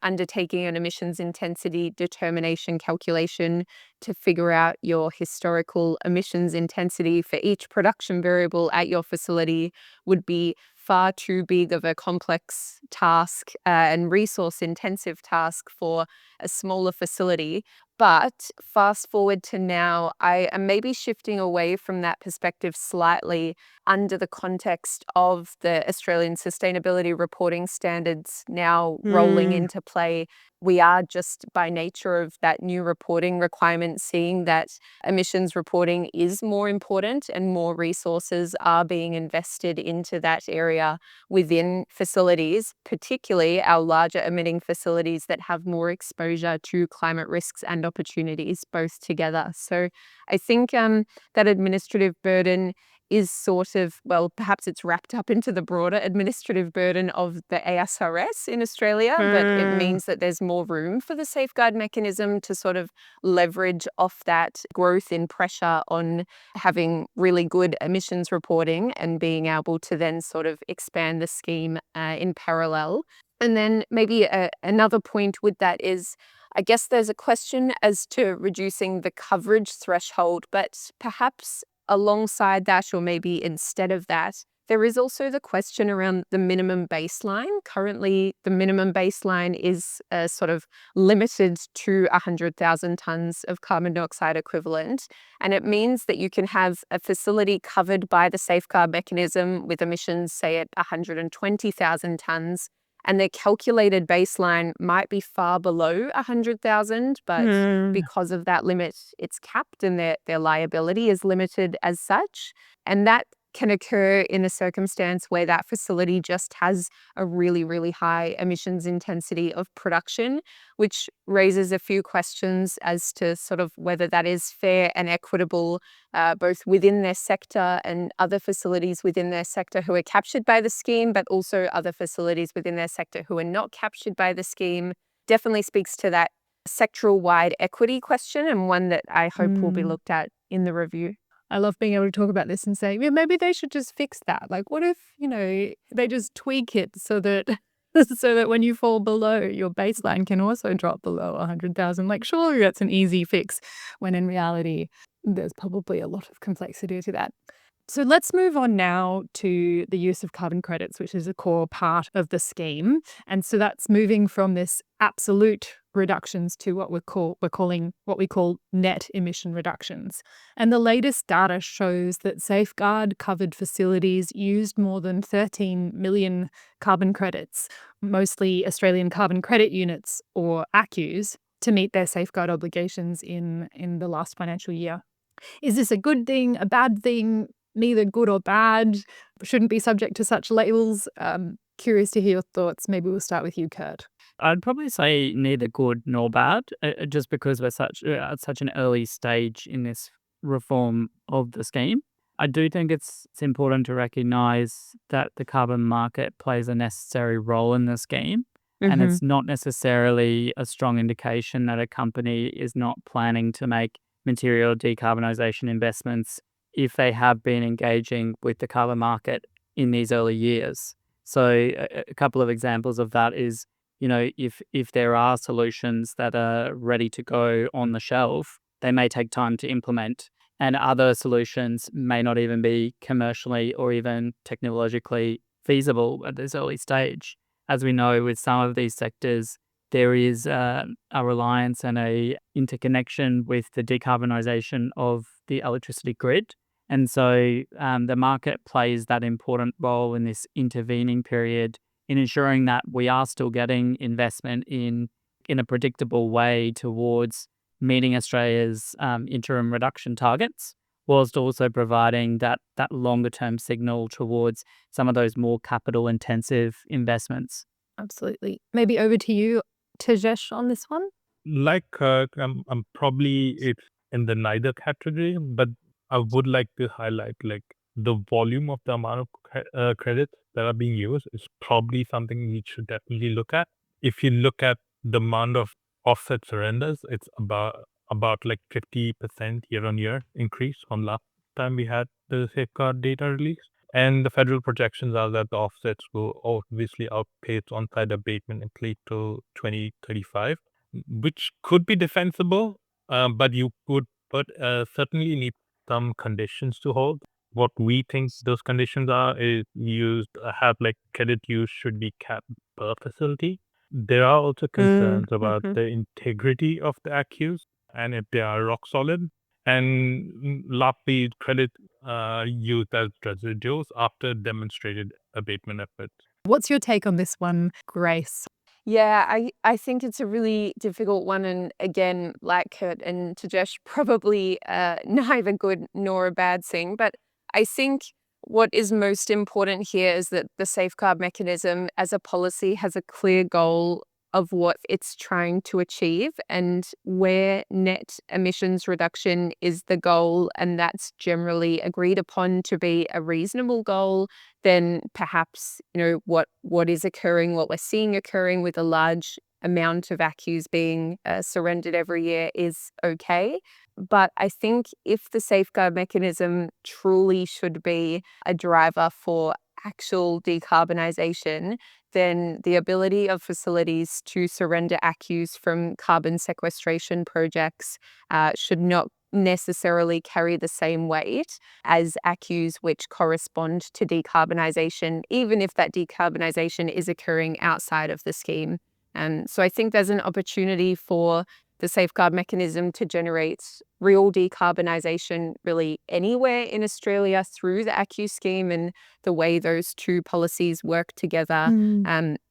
undertaking an emissions intensity determination calculation to figure out your historical emissions intensity for each production variable at your facility would be far too big of a complex task and resource intensive task for a smaller facility. But fast forward to now, I am maybe shifting away from that perspective slightly under the context of the Australian Sustainability Reporting Standards now rolling Mm. into play. We are just by nature of that new reporting requirement seeing that emissions reporting is more important and more resources are being invested into that area within facilities, particularly our larger emitting facilities that have more exposure to climate risks and opportunities both together. So I think that administrative burden is sort of, well, perhaps it's wrapped up into the broader administrative burden of the ASRS in Australia, but it Mm. means that there's more room for the safeguard mechanism to sort of leverage off that growth in pressure on having really good emissions reporting and being able to then sort of expand the scheme in parallel. And then maybe another point with that is, I guess there's a question as to reducing the coverage threshold, but perhaps alongside that, or maybe instead of that, there is also the question around the minimum baseline. Currently, the minimum baseline is sort of limited to 100,000 tonnes of carbon dioxide equivalent. And it means that you can have a facility covered by the safeguard mechanism with emissions, say, at 120,000 tonnes. And their calculated baseline might be far below 100,000, but Mm. because of that limit, it's capped and their liability is limited as such. And that can occur in a circumstance where that facility just has a really, really high emissions intensity of production, which raises a few questions as to sort of whether that is fair and equitable, both within their sector and other facilities within their sector who are captured by the scheme, but also other facilities within their sector who are not captured by the scheme. Definitely speaks to that sectoral wide equity question, and one that I hope will be Mm. looked at in the review. I love being able to talk about this and say, yeah, maybe they should just fix that. Like, what if, they just tweak it so that so that when you fall below, your baseline can also drop below 100,000. Like, surely that's an easy fix, when in reality, there's probably a lot of complexity to that. So let's move on now to the use of carbon credits, which is a core part of the scheme. And so that's moving from this absolute reductions to what we call net emission reductions. And the latest data shows that Safeguard covered facilities used more than 13 million carbon credits, mostly Australian carbon credit units or ACCUs, to meet their Safeguard obligations in the last financial year. Is this a good thing, a bad thing? Neither good or bad, shouldn't be subject to such labels. Curious to hear your thoughts. Maybe we'll start with you, Kurt. I'd probably say neither good nor bad, just because we're at such an early stage in this reform of the scheme. I do think it's important to recognise that the carbon market plays a necessary role in the scheme, and it's not necessarily a strong indication that a company is not planning to make material decarbonisation investments if they have been engaging with the carbon market in these early years. So a couple of examples of that is, if there are solutions that are ready to go on the shelf, they may take time to implement, and other solutions may not even be commercially or even technologically feasible at this early stage. As we know, with some of these sectors, there is a reliance and a interconnection with the decarbonisation of the electricity grid. And so the market plays that important role in this intervening period in ensuring that we are still getting investment in a predictable way towards meeting Australia's interim reduction targets, whilst also providing that longer term signal towards some of those more capital intensive investments. Absolutely. Maybe over to you, Tejesh, on this one. Like Kirk, I'm probably it's in the neither category, but I would like to highlight like the volume of the amount of credits that are being used is probably something we should definitely look at. If you look at the amount of offset surrenders, it's about like 50% year on year increase from last time we had the safeguard data release. And the federal projections are that the offsets will obviously outpace on-site abatement at least till 2035, which could be defensible, but you would certainly need some conditions to hold. What we think those conditions are is have like credit use should be capped per facility. There are also concerns about the integrity of the ACCUs and if they are rock solid. And lastly, credit used as residuals after demonstrated abatement efforts. What's your take on this one, Grace? Yeah, I think it's a really difficult one. And again, like Kurt and Tejesh, probably neither good nor a bad thing. But I think what is most important here is that the safeguard mechanism as a policy has a clear goal of what it's trying to achieve, and where net emissions reduction is the goal, and that's generally agreed upon to be a reasonable goal, then perhaps, what is occurring, what we're seeing occurring with a large amount of ACCUs being surrendered every year is okay. But I think if the safeguard mechanism truly should be a driver for actual decarbonisation, then the ability of facilities to surrender ACCUs from carbon sequestration projects should not necessarily carry the same weight as ACCUs which correspond to decarbonisation, even if that decarbonisation is occurring outside of the scheme. So I think there's an opportunity for the safeguard mechanism to generate real decarbonisation really anywhere in Australia through the ACCU scheme, and the way those two policies work together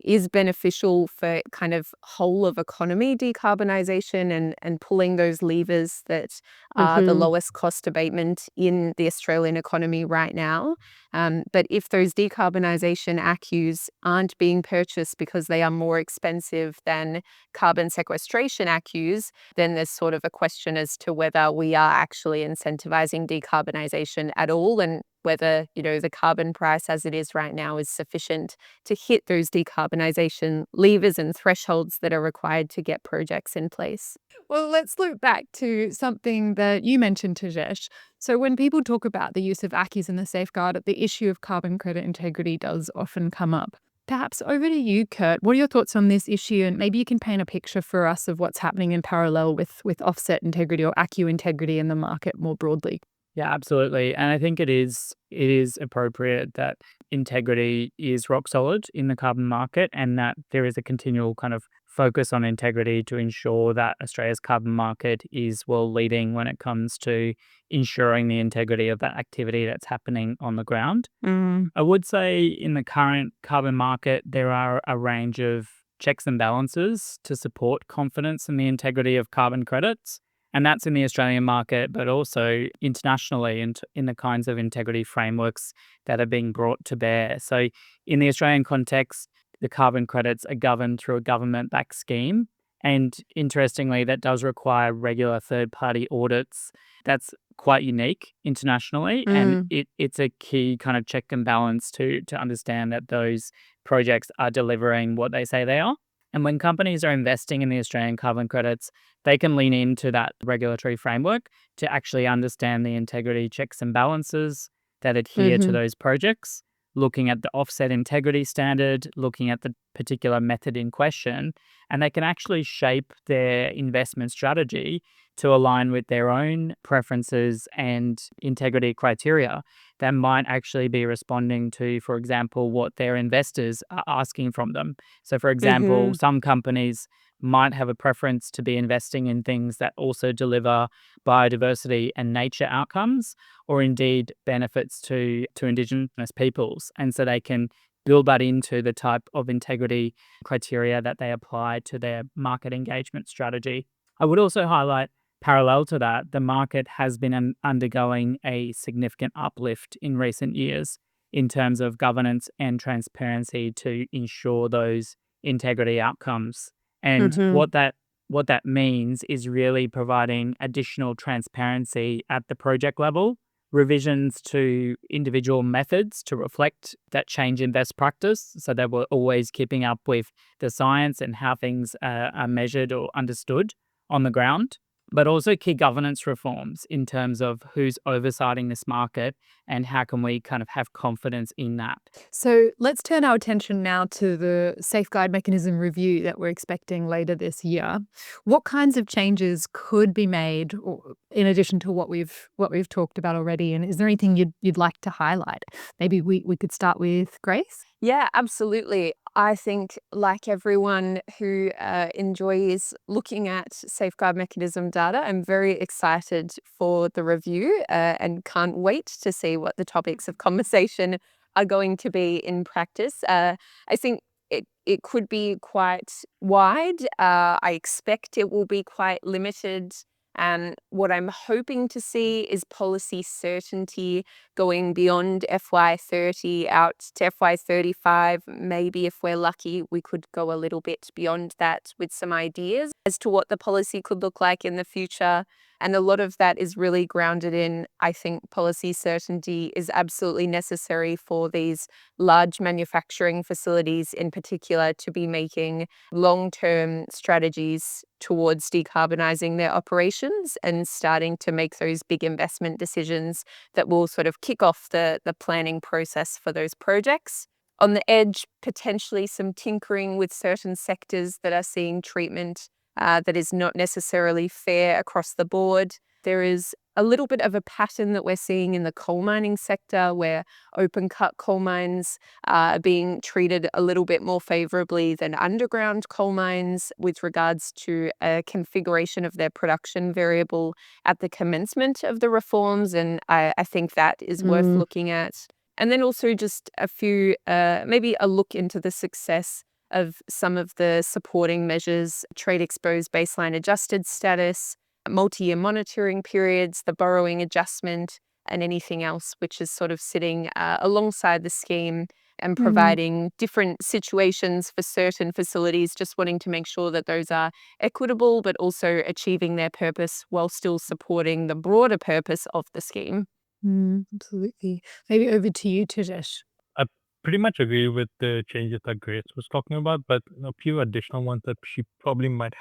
is beneficial for kind of whole of economy decarbonisation and pulling those levers that are the lowest cost abatement in the Australian economy right now. But if those decarbonisation ACCUs aren't being purchased because they are more expensive than carbon sequestration ACCUs, then there's sort of a question as to whether we are actually incentivizing decarbonisation at all. And whether, the carbon price as it is right now is sufficient to hit those decarbonisation levers and thresholds that are required to get projects in place. Well, let's look back to something that you mentioned, Tejesh. So when people talk about the use of ACCUs in the safeguard, the issue of carbon credit integrity does often come up. Perhaps over to you, Kurt. What are your thoughts on this issue? And maybe you can paint a picture for us of what's happening in parallel with offset integrity or ACCU integrity in the market more broadly. Yeah, absolutely. And I think it is appropriate that integrity is rock solid in the carbon market, and that there is a continual kind of focus on integrity to ensure that Australia's carbon market is well leading when it comes to ensuring the integrity of that activity that's happening on the ground. I would say in the current carbon market, there are a range of checks and balances to support confidence in the integrity of carbon credits. And that's in the Australian market, but also internationally in the kinds of integrity frameworks that are being brought to bear. So in the Australian context, the carbon credits are governed through a government-backed scheme. And interestingly, that does require regular third-party audits. That's quite unique internationally. And it's a key kind of check and balance to understand that those projects are delivering what they say they are. And when companies are investing in the Australian carbon credits, they can lean into that regulatory framework to actually understand the integrity checks and balances that adhere to those projects, looking at the offset integrity standard, looking at the particular method in question, and they can actually shape their investment strategy to align with their own preferences and integrity criteria that might actually be responding to, for example, what their investors are asking from them. So, for example, some companies might have a preference to be investing in things that also deliver biodiversity and nature outcomes, or indeed benefits to Indigenous peoples. And so they can build that into the type of integrity criteria that they apply to their market engagement strategy. I would also highlight, parallel to that, the market has been undergoing a significant uplift in recent years in terms of governance and transparency to ensure those integrity outcomes. And what that means is really providing additional transparency at the project level, revisions to individual methods to reflect that change in best practice, so that we're always keeping up with the science and how things are measured or understood on the ground, but also key governance reforms in terms of who's oversighting this market and how can we kind of have confidence in that. So let's turn our attention now to the safeguard mechanism review that we're expecting later this year. What kinds of changes could be made, or in addition to what we've talked about already? And is there anything you'd like to highlight? Maybe we could start with Grace. Yeah, absolutely. I think, like everyone who enjoys looking at safeguard mechanism data, I'm very excited for the review and can't wait to see what the topics of conversation are going to be in practice. I think it could be quite wide. I expect it will be quite limited. And what I'm hoping to see is policy certainty going beyond FY30 out to FY35. Maybe if we're lucky, we could go a little bit beyond that with some ideas as to what the policy could look like in the future. And a lot of that is really grounded in, I think, policy certainty is absolutely necessary for these large manufacturing facilities in particular to be making long-term strategies towards decarbonising their operations and starting to make those big investment decisions that will sort of kick off the planning process for those projects. On the edge, potentially some tinkering with certain sectors that are seeing treatment that is not necessarily fair across the board. There is a little bit of a pattern that we're seeing in the coal mining sector where open cut coal mines are being treated a little bit more favourably than underground coal mines with regards to a configuration of their production variable at the commencement of the reforms. And I think that is worth looking at. And then also just a few, maybe a look into the success of some of the supporting measures, trade exposed baseline adjusted status, multi-year monitoring periods, the borrowing adjustment, and anything else which is sort of sitting alongside the scheme and providing different situations for certain facilities, just wanting to make sure that those are equitable, but also achieving their purpose while still supporting the broader purpose of the scheme. Absolutely. Maybe over to you, Tejesh. I pretty much agree with the changes that Grace was talking about, but a few additional ones that she probably might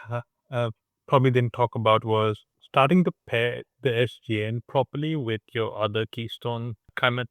have probably didn't talk about was starting to pair the SGN properly with your other keystone climate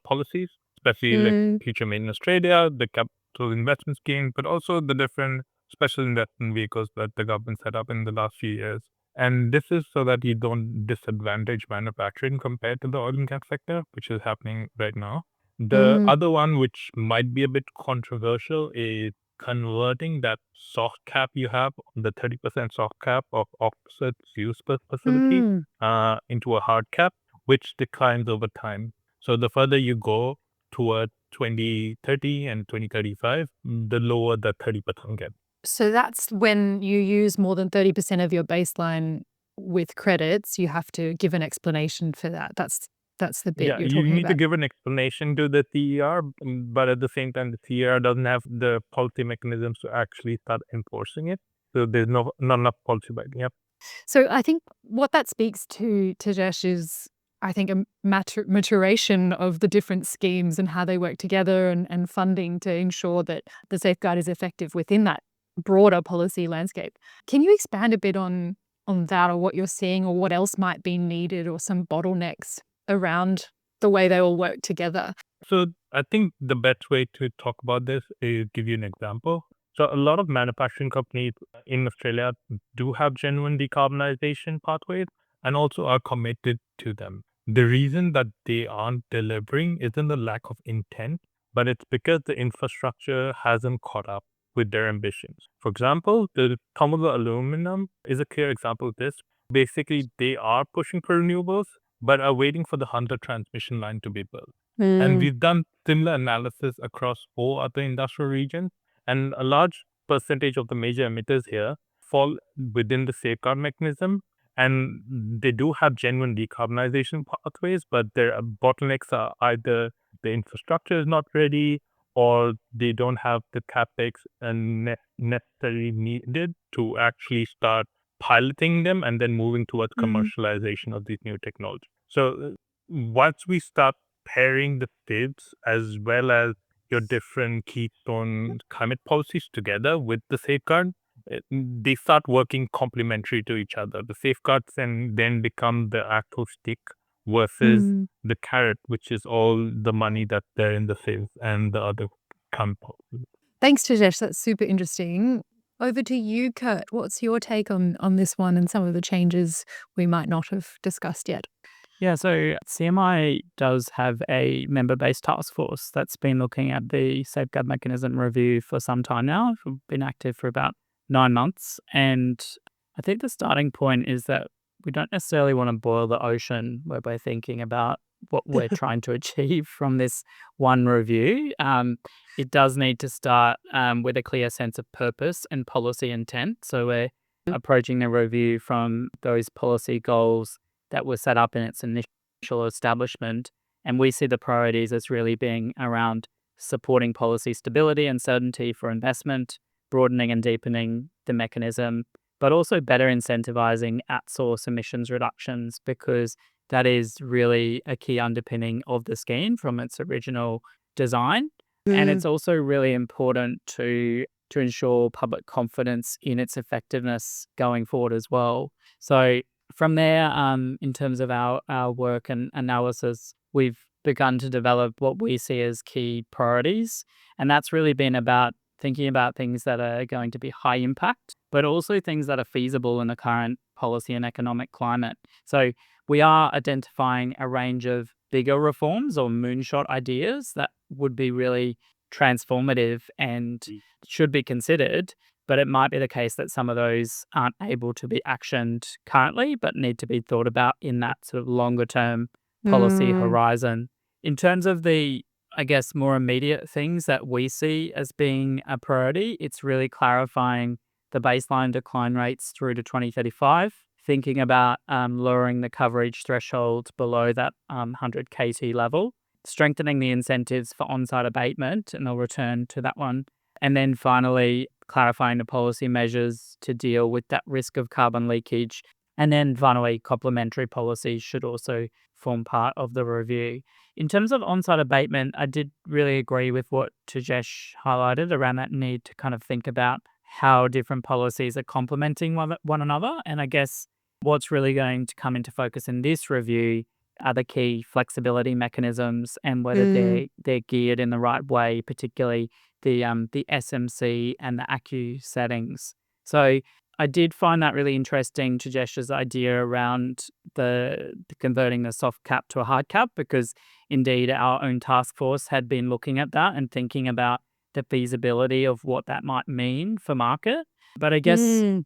policies, especially like Mm, Future Made in Australia, the capital investment scheme, but also the different special investment vehicles that the government set up in the last few years. And this is so that you don't disadvantage manufacturing compared to the oil and gas sector, which is happening right now. The mm, other one, which might be a bit controversial, is converting that soft cap you have, the 30% soft cap of offsets use per facility, mm. into a hard cap, which declines over time. So the further you go toward 2030 and 2035, the lower the 30% gets. So that's when you use more than 30% of your baseline with credits, you have to give an explanation for that. That's the bit Yeah, you're you talking need to about. give an explanation to the CER, but at the same time, the CER doesn't have the policy mechanisms to actually start enforcing it. So there's not enough policy backing. Yep. So I think what that speaks to, Tejesh, is I think a maturation of the different schemes and how they work together and funding to ensure that the safeguard is effective within that broader policy landscape. Can you expand a bit on that or what you're seeing or what else might be needed or some bottlenecks around the way they all work together? So I think the best way to talk about this is give you an example. So a lot of manufacturing companies in Australia do have genuine decarbonization pathways and also are committed to them. The reason that they aren't delivering isn't the lack of intent, but it's because the infrastructure hasn't caught up with their ambitions. For example, the Tumblr aluminum is a clear example of this. Basically, they are pushing for renewables, but are waiting for the Hunter transmission line to be built. And Mm, we've done similar analysis across 4 other industrial regions, and a large percentage of the major emitters here fall within the safeguard mechanism. And they do have genuine decarbonization pathways, but their bottlenecks are either the infrastructure is not ready or they don't have the capex and necessarily needed to actually start piloting them and then moving towards mm, commercialization of these new technologies. So once we start pairing the FIBs as well as your different keystone climate policies together with the safeguard, they start working complementary to each other. The safeguards then become the actual stick versus mm. the carrot, which is all the money that's there in the FIBs and the other climate policies. Thanks, Tejesh. That's super interesting. Over to you, Kurt. What's your take on this one and some of the changes we might not have discussed yet? Yeah, so CMI does have a member-based task force that's been looking at the safeguard mechanism review for some time now. We've been active for about 9 months. And I think the starting point is that we don't necessarily want to boil the ocean where we're thinking about what we're trying to achieve from this one review. It does need to start with a clear sense of purpose and policy intent. So we're approaching the review from those policy goals that was set up in its initial establishment. And we see the priorities as really being around supporting policy stability and certainty for investment, broadening and deepening the mechanism, but also better incentivizing at source emissions reductions because that is really a key underpinning of the scheme from its original design. And Mm, it's also really important to ensure public confidence in its effectiveness going forward as well. So from there, in terms of our work and analysis, we've begun to develop what we see as key priorities. And that's really been about thinking about things that are going to be high impact, but also things that are feasible in the current policy and economic climate. So we are identifying a range of bigger reforms or moonshot ideas that would be really transformative and should be considered, but it might be the case that some of those aren't able to be actioned currently, but need to be thought about in that sort of longer term policy mm, horizon. In terms of the, I guess, more immediate things that we see as being a priority, it's really clarifying the baseline decline rates through to 2035, thinking about lowering the coverage threshold below that 100 KT level, strengthening the incentives for on-site abatement, and I'll return to that one. And then finally, clarifying the policy measures to deal with that risk of carbon leakage And then finally, complementary policies should also form part of the review. In terms of on-site abatement, I did really agree with what Tejesh highlighted around that need to kind of think about how different policies are complementing one another. And I guess what's really going to come into focus in this review are the key flexibility mechanisms and whether they're geared in the right way, particularly the SMC and the ACCU settings. So I did find that really interesting, Tajesh's idea around the converting the soft cap to a hard cap, because indeed our own task force had been looking at that and thinking about the feasibility of what that might mean for market. But I guess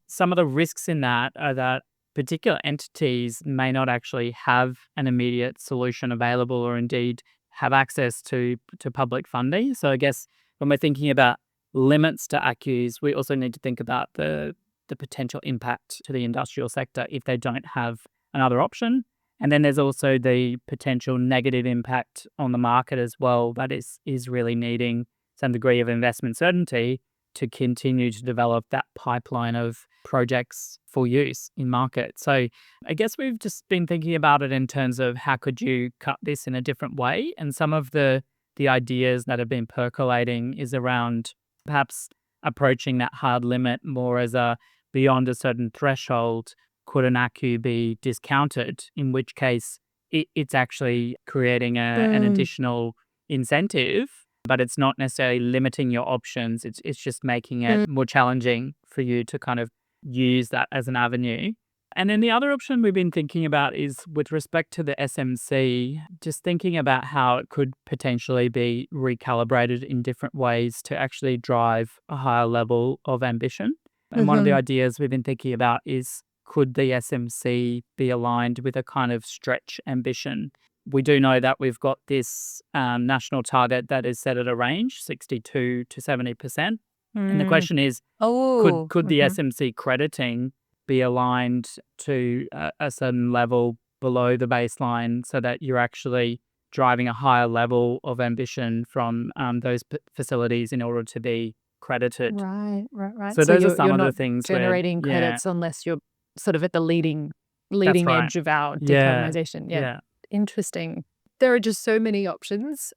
some of the risks in that are that particular entities may not actually have an immediate solution available or indeed have access to public funding. So I guess when we're thinking about limits to ACCUs, we also need to think about the potential impact to the industrial sector if they don't have another option. And then there's also the potential negative impact on the market as well that is really needing some degree of investment certainty to continue to develop that pipeline of projects for use in market. So I guess we've just been thinking about it in terms of how could you cut this in a different way. And some of the ideas that have been percolating is around perhaps approaching that hard limit more as a beyond a certain threshold, could an ACCU be discounted, in which case it's actually creating an additional incentive, but it's not necessarily limiting your options. It's just making it more challenging for you to kind of use that as an avenue. And then the other option we've been thinking about is with respect to the SMC, just thinking about how it could potentially be recalibrated in different ways to actually drive a higher level of ambition. And one of the ideas we've been thinking about is, could the SMC be aligned with a kind of stretch ambition? We do know that we've got this national target that is set at a range, 62 to 70%. And the question is, could the SMC crediting be aligned to a certain level below the baseline so that you're actually driving a higher level of ambition from those facilities in order to be credited? Right. So those are some you're of the not things generating credits unless you're sort of at the leading That's right. edge of our Yeah. decarbonisation. Yeah. Interesting. There are just so many options.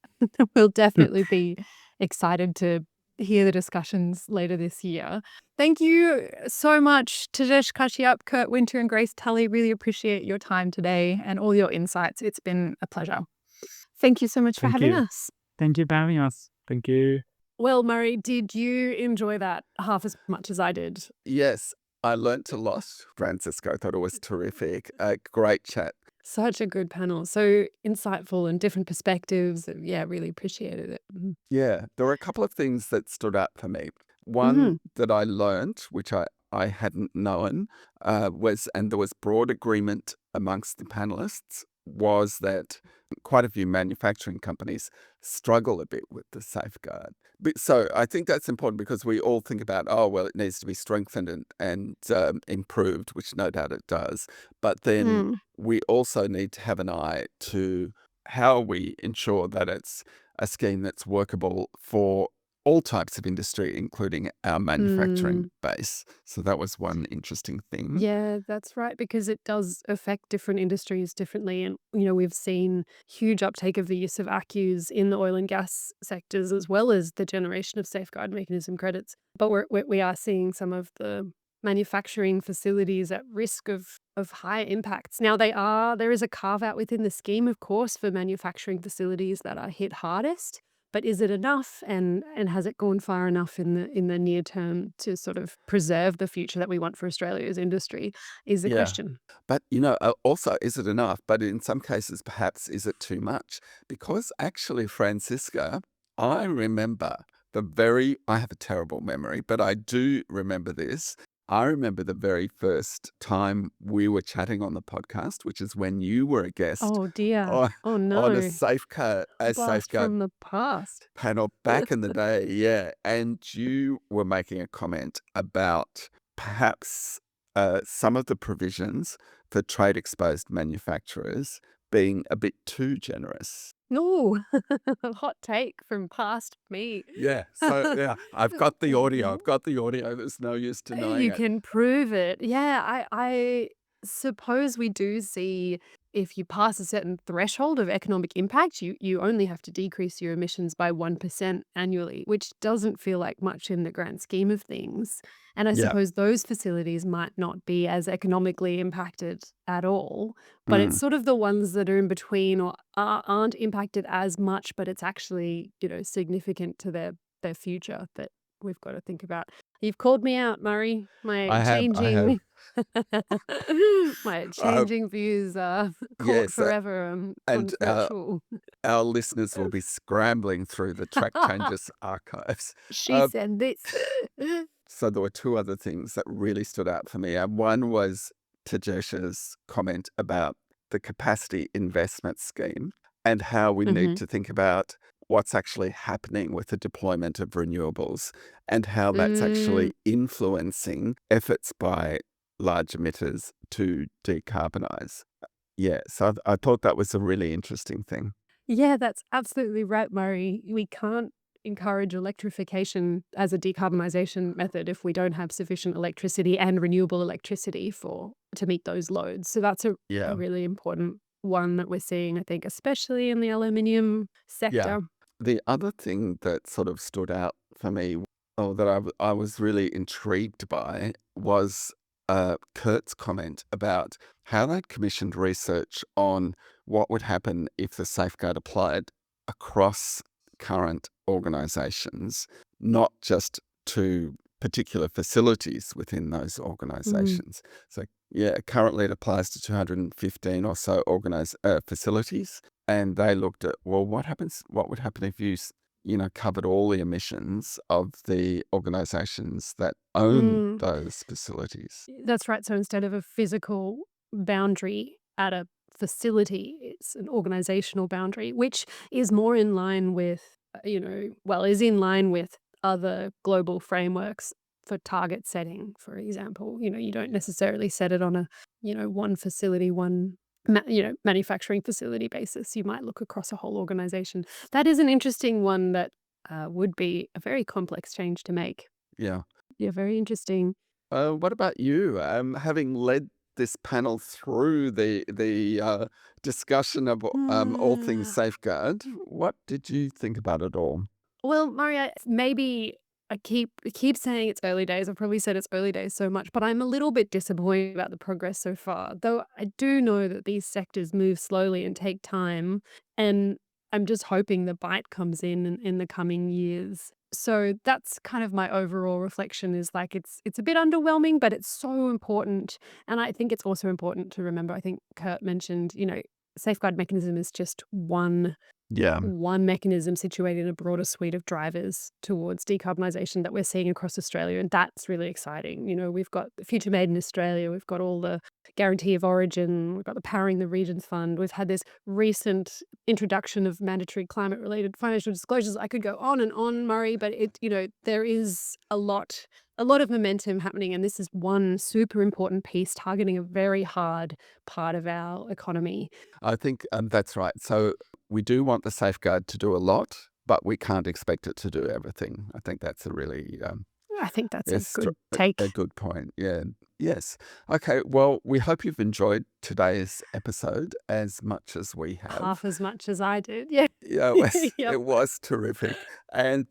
We'll definitely be excited to hear the discussions later this year. Thank you so much, Tejesh Kashyap, Kurt Winter, and Grace Tully. Really appreciate your time today and all your insights. It's been a pleasure. Thank you so much for Thank having you. us. Thank you for having us. Thank you. Well, Murray, did you enjoy that half as much as I did? Yes, I learnt a lot, Francisco. I thought it was terrific. A great chat. Such a good panel. So insightful and different perspectives. Yeah, really appreciated it. Yeah, there were a couple of things that stood out for me. One that I learnt, which I hadn't known, was, and there was broad agreement amongst the panelists, was that quite a few manufacturing companies struggle a bit with the safeguard. So I think that's important because we all think about, oh, well, it needs to be strengthened and improved, which no doubt it does. But then we also need to have an eye to how we ensure that it's a scheme that's workable for all types of industry, including our manufacturing base. So that was one interesting thing. Yeah, that's right, because it does affect different industries differently. And, we've seen huge uptake of the use of ACCUs in the oil and gas sectors, as well as the generation of safeguard mechanism credits. But we are seeing some of the manufacturing facilities at risk of higher impacts. Now, there is a carve out within the scheme, of course, for manufacturing facilities that are hit hardest. But is it enough, and has it gone far enough in the near term to sort of preserve the future that we want for Australia's industry is the question. But, also, is it enough? But in some cases, perhaps, is it too much? Because actually, Francisca, I remember I have a terrible memory, but I do remember this. I remember the very first time we were chatting on the podcast, which is when you were a guest Oh dear. on, Oh on no. a safeguard Blast from the past. panel back in the day. Yeah. And you were making a comment about perhaps some of the provisions for trade exposed manufacturers being a bit too generous. No, hot take from past me. Yeah. So, yeah, I've got the audio. There's no use denying You it. can prove it. Yeah, I suppose we do see if you pass a certain threshold of economic impact, you only have to decrease your emissions by 1% annually, which doesn't feel like much in the grand scheme of things. And I Yeah. suppose those facilities might not be as economically impacted at all, but it's Mm. sort of the ones that are in between or aren't impacted as much, but it's actually, significant to their future that we've got to think about. You've called me out, Murray. My I have. changing my Uh, changing views are caught yes, forever on and virtual. our listeners will be scrambling through the track changes archives. She Uh, said this. so there were two other things that really stood out for me. And one was Tejesh's comment about the capacity investment scheme and how we need Mhm. to think about what's actually happening with the deployment of renewables and how that's Mm, actually influencing efforts by large emitters to decarbonize. Yeah, so I thought that was a really interesting thing. yeah, that's absolutely right, Murray. We can't encourage electrification as a decarbonisation method if we don't have sufficient electricity and renewable electricity to meet those loads. So that's a Yeah. really important one that we're seeing, I think, especially in the aluminium Yeah. sector. The other thing that sort of stood out for me, or that I was really intrigued by, was Kurt's comment about how they'd commissioned research on what would happen if the safeguard applied across current organisations, not just to particular facilities within those Mm. organisations. So, yeah, currently it applies to 215 or so facilities, and they looked at, well, what would happen if covered all the emissions of the organizations that own Mm. those facilities? That's right. So instead of a physical boundary at a facility, it's an organizational boundary, which is more in line with, is in line with other global frameworks for target setting, for example. You don't necessarily set it on a, one facility, manufacturing facility basis. You might look across a whole organization. That is an interesting one that would be a very complex change to make. Yeah. Yeah, very interesting. What about you? Having led this panel through the discussion of all things Mm. safeguard, what did you think about it all? Well, Maria, maybe I keep saying it's early days. I've probably said it's early days so much, but I'm a little bit disappointed about the progress so far. Though I do know that these sectors move slowly and take time, and I'm just hoping the bite comes in the coming years. So that's kind of my overall reflection is like it's a bit underwhelming, but it's so important. And I think it's also important to remember, I think Kurt mentioned, safeguard mechanism is just Yeah. one mechanism situated in a broader suite of drivers towards decarbonisation that we're seeing across Australia, and that's really exciting. We've got the Future Made in Australia, we've got all the Guarantee of Origin, we've got the Powering the Regions Fund, we've had this recent introduction of mandatory climate-related financial disclosures. I could go on and on, Murray, but there is a lot of momentum happening, and this is one super important piece targeting a very hard part of our economy. I think that's right. So we do want the safeguard to do a lot, but we can't expect it to do everything. I think that's a really I think that's a yes, good a take. good point. Yeah. Yes. Okay. Well, we hope you've enjoyed today's episode as much as we have. Half as much as I did, yeah. Yeah, it was, Yep. it was terrific. And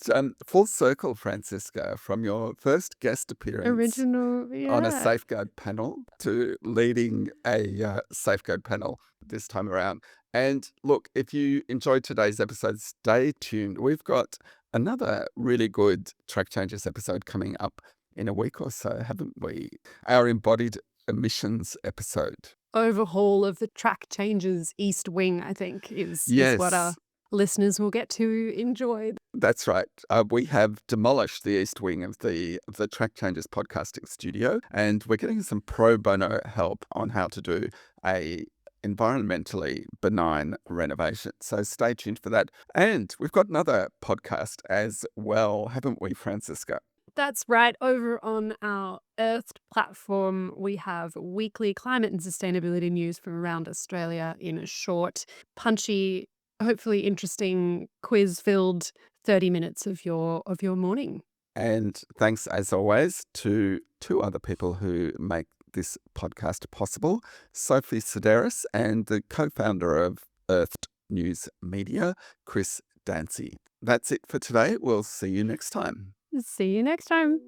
full circle, Francisca, from your first guest appearance Original, on a yeah. safeguard panel to leading a safeguard panel this time around. And look, if you enjoyed today's episode, stay tuned. We've got another really good Track Changes episode coming up in a week or so, haven't we? Our embodied emissions episode. Overhaul of the track changes East Wing, I think, is what our Yes, listeners will get to enjoy. that's right. We have demolished the east wing of the Track Changes podcasting studio, and we're getting some pro bono help on how to do a environmentally benign renovation. So stay tuned for that. And we've got another podcast as well, haven't we, Francisca? That's right. Over on our Earthed platform, we have weekly climate and sustainability news from around Australia in a short, punchy, hopefully interesting, quiz-filled 30 minutes of your morning. And thanks, as always, to two other people who make this podcast possible, Sophie Sedaris, and the co-founder of Earth News Media, Chris Dancy. That's it for today. We'll see you next time. See you next time.